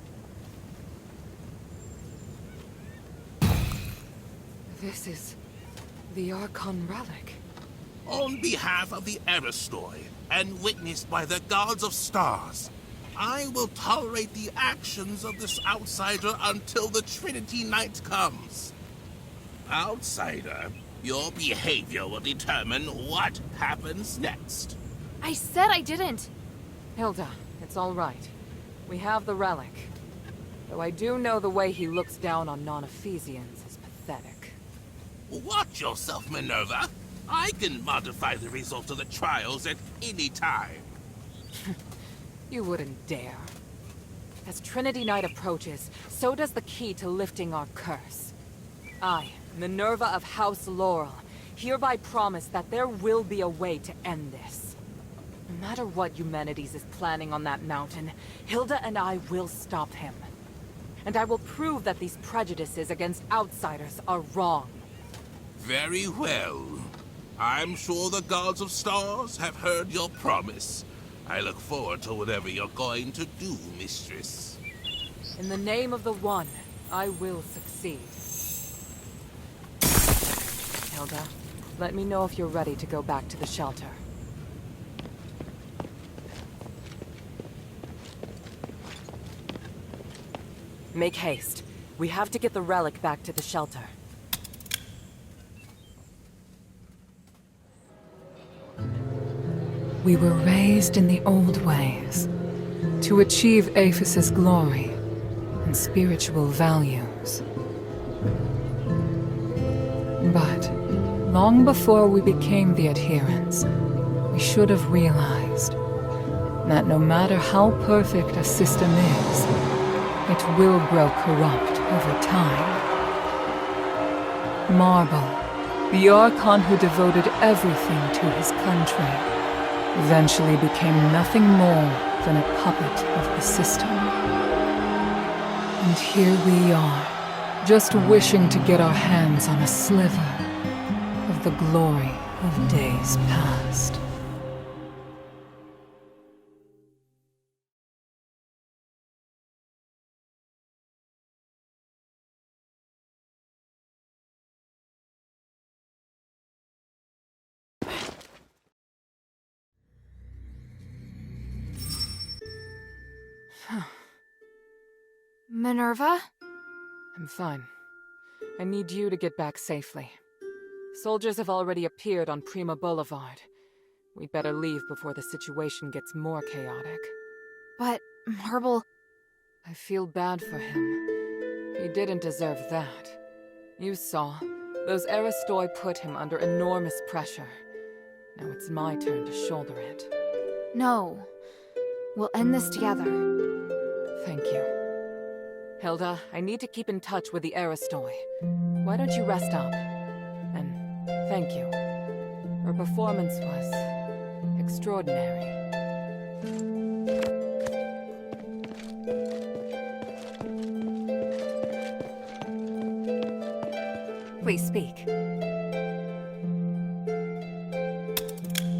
This is the Archon relic. On behalf of the Aristoi, and witnessed by the gods of stars, I will tolerate the actions of this outsider until the Trinity Night comes. Outsider, your behavior will determine what happens next. I said I didn't. Hilda, it's all right. We have the relic. Though I do know the way he looks down on non-Ephesians is pathetic. Watch yourself, Minerva. I can modify the result of the trials at any time. You wouldn't dare. As Trinity Night approaches, so does the key to lifting our curse. I, Minerva of House Laurel, hereby promise that there will be a way to end this. No matter what Eumenides is planning on that mountain, Hilda and I will stop him. And I will prove that these prejudices against outsiders are wrong. Very well. I'm sure the gods of stars have heard your promise. I look forward to whatever you're going to do, mistress. In the name of the One, I will succeed. Hilda, let me know if you're ready to go back to the shelter. Make haste. We have to get the relic back to the shelter. We were raised in the old ways, to achieve Aphis's glory and spiritual values. But long before we became the adherents, we should have realized that no matter how perfect a system is, it will grow corrupt over time. Marble, the Archon who devoted everything to his country, eventually became nothing more than a puppet of the system. And here we are, just wishing to get our hands on a sliver of the glory of days past. Minerva? I'm fine. I need you to get back safely. Soldiers have already appeared on Prima Boulevard. We'd better leave before the situation gets more chaotic. But, Marble... I feel bad for him. He didn't deserve that. You saw. Those Aristoi put him under enormous pressure. Now it's my turn to shoulder it. No. We'll end this together. Thank you. Hilda, I need to keep in touch with the Aristoi. Why don't you rest up? And thank you. Her performance was extraordinary. Please speak.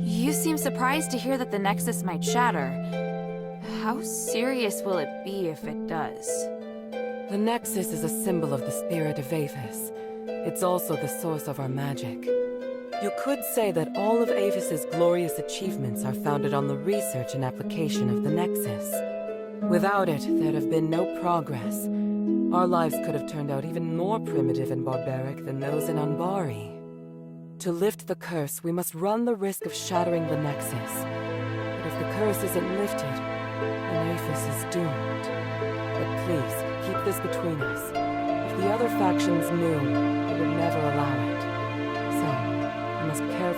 You seem surprised to hear that the Nexus might shatter. How serious will it be if it does? The Nexus is a symbol of the spirit of Aphis. It's also the source of our magic. You could say that all of Aphis's glorious achievements are founded on the research and application of the Nexus. Without it, there'd have been no progress. Our lives could have turned out even more primitive and barbaric than those in Anbari. To lift the curse, we must run the risk of shattering the Nexus. But if the curse isn't lifted, then Aphis is doomed. But please, keep this between us. If the other factions knew, they would never allow it. So,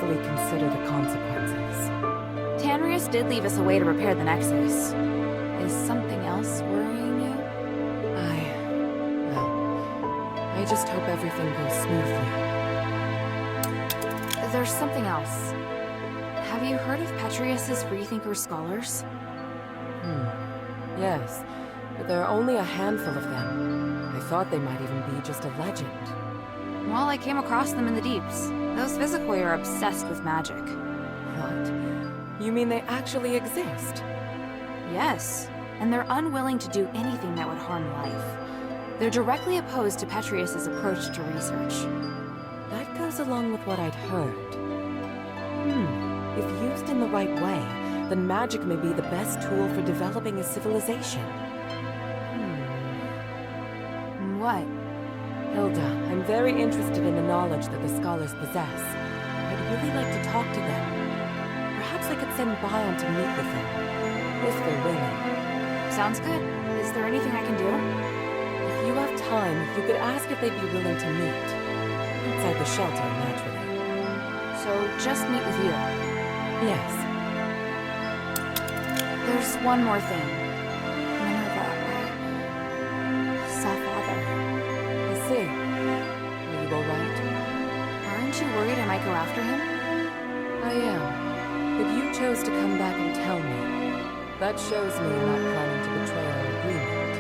carefully consider the consequences. Tanrius did leave us a way to repair the Nexus. Is something else worrying you? I just hope everything goes smoothly. There's something else. Have you heard of Petrius's Freethinker scholars? Yes, but there are only a handful of them. I thought they might even be just a legend. Well, I came across them in the deeps. Those Visicoi are obsessed with magic. What? You mean they actually exist? Yes, and they're unwilling to do anything that would harm life. They're directly opposed to Petrius's approach to research. That goes along with what I'd heard. If used in the right way, then magic may be the best tool for developing a civilization. What? Hilda, I'm very interested in the knowledge that the scholars possess. I'd really like to talk to them. Perhaps I could send Bion to meet with them, if they're willing. Sounds good. Is there anything I can do? If you have time, you could ask if they'd be willing to meet. Outside the shelter, naturally. So, just meet with you? Yes. There's one more thing. Minerva, I saw Father. I see. Are you alright? Aren't you worried I might go after him? I am. But you chose to come back and tell me. That shows me you're not planning to betray our agreement.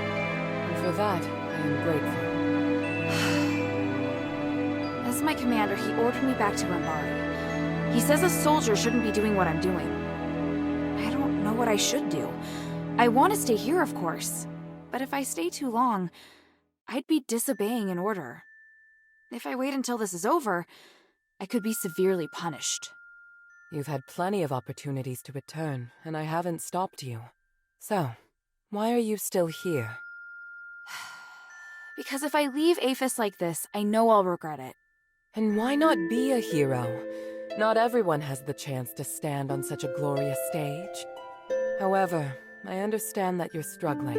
And for that, I am grateful. As my commander, he ordered me back to Ambari. He says a soldier shouldn't be doing what I'm doing. I don't know what I should do. I want to stay here, of course. But if I stay too long, I'd be disobeying an order. If I wait until this is over, I could be severely punished. You've had plenty of opportunities to return, and I haven't stopped you. So, why are you still here? Because if I leave Aphis like this, I know I'll regret it. And why not be a hero? Not everyone has the chance to stand on such a glorious stage. However, I understand that you're struggling.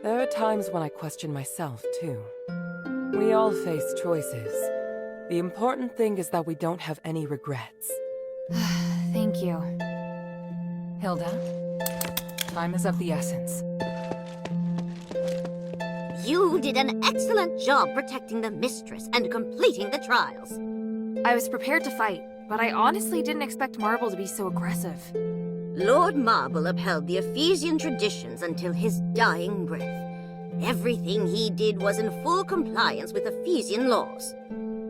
There are times when I question myself, too. We all face choices. The important thing is that we don't have any regrets. Thank you. Hilda, time is of the essence. You did an excellent job protecting the mistress and completing the trials. I was prepared to fight, but I honestly didn't expect Marble to be so aggressive. Lord Marble upheld the Ephesian traditions until his dying breath. Everything he did was in full compliance with Ephesian laws.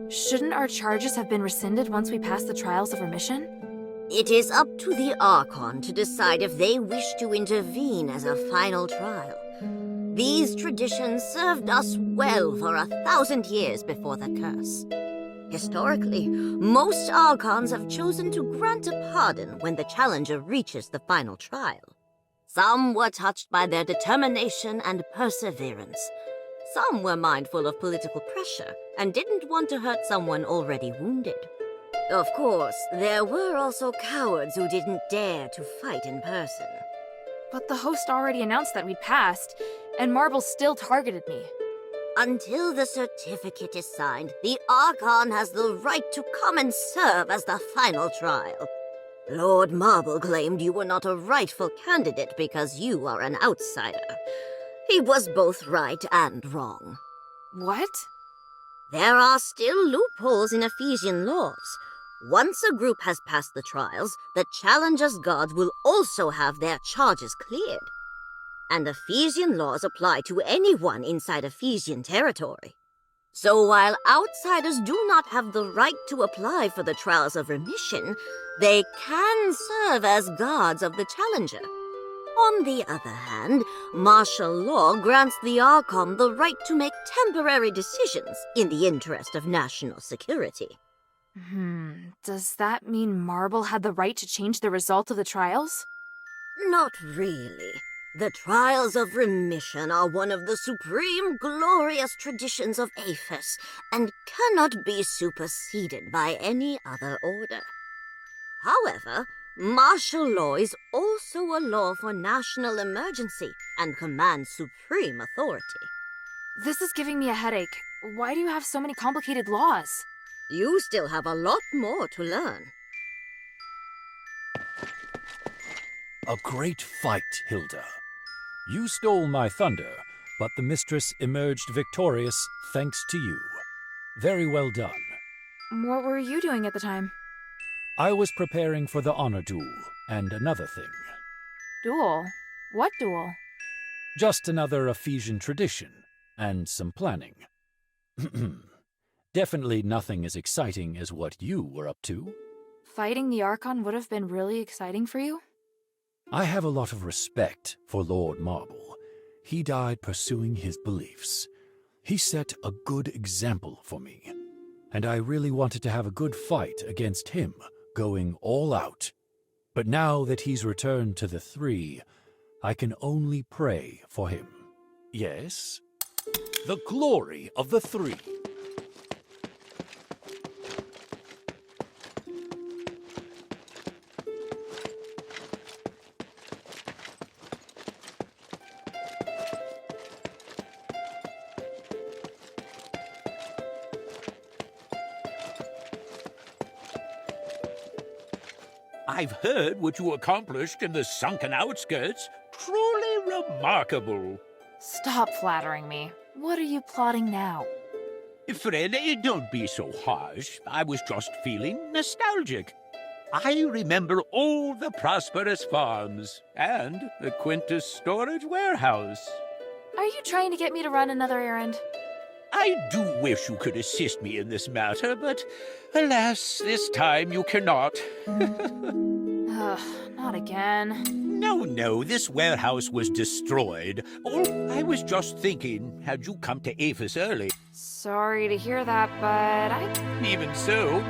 Shouldn't our charges have been rescinded once we passed the trials of remission? It is up to the Archon to decide if they wish to intervene as a final trial. These traditions served us well for 1,000 years before the curse. Historically, most Archons have chosen to grant a pardon when the challenger reaches the final trial. Some were touched by their determination and perseverance. Some were mindful of political pressure and didn't want to hurt someone already wounded. Of course, there were also cowards who didn't dare to fight in person. But the host already announced that we'd passed, and Marble still targeted me. Until the certificate is signed, the Archon has the right to come and serve as the final trial. Lord Marble claimed you were not a rightful candidate because you are an outsider. He was both right and wrong. What? There are still loopholes in Ephesian laws. Once a group has passed the trials, the challenger's guards will also have their charges cleared. And Ephesian laws apply to anyone inside Ephesian territory. So while outsiders do not have the right to apply for the trials of remission, they can serve as guards of the challenger. On the other hand, martial law grants the Archon the right to make temporary decisions in the interest of national security. Does that mean Marble had the right to change the result of the trials? Not really. The trials of remission are one of the supreme glorious traditions of Aphis and cannot be superseded by any other order. However, martial law is also a law for national emergency and commands supreme authority. This is giving me a headache. Why do you have so many complicated laws? You still have a lot more to learn. A great fight, Hilda. You stole my thunder, but the mistress emerged victorious thanks to you. Very well done. What were you doing at the time? I was preparing for the honor duel, and another thing. Duel? What duel? Just another Ephesian tradition, and some planning. Definitely nothing as exciting as what you were up to. Fighting the Archon would have been really exciting for you? I have a lot of respect for Lord Marble. He died pursuing his beliefs. He set a good example for me, and I really wanted to have a good fight against him, going all out. But now that he's returned to the Three, I can only pray for him. Yes? The glory of the Three. I've heard what you accomplished in the sunken outskirts. Truly remarkable. Stop flattering me. What are you plotting now? Fred, don't be so harsh. I was just feeling nostalgic. I remember all the prosperous farms and the Quintus storage warehouse. Are you trying to get me to run another errand? I do wish you could assist me in this matter, but alas, this time you cannot. Ugh, not again. No, this warehouse was destroyed. Oh, I was just thinking, had you come to Aphis early? Sorry to hear that, but Even so...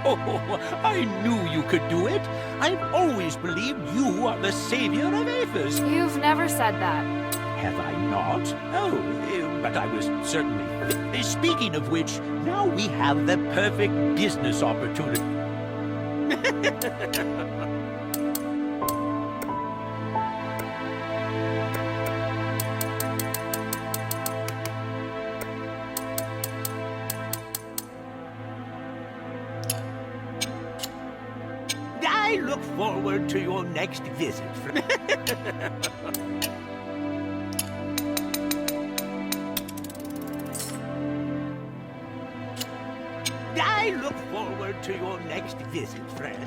Oh, I knew you could do it. I've always believed you are the savior of Aphis. You've never said that. Have I not? Oh, but I was certainly... Speaking of which, now we have the perfect business opportunity. I look forward to your next visit. I look forward to your next visit, friend.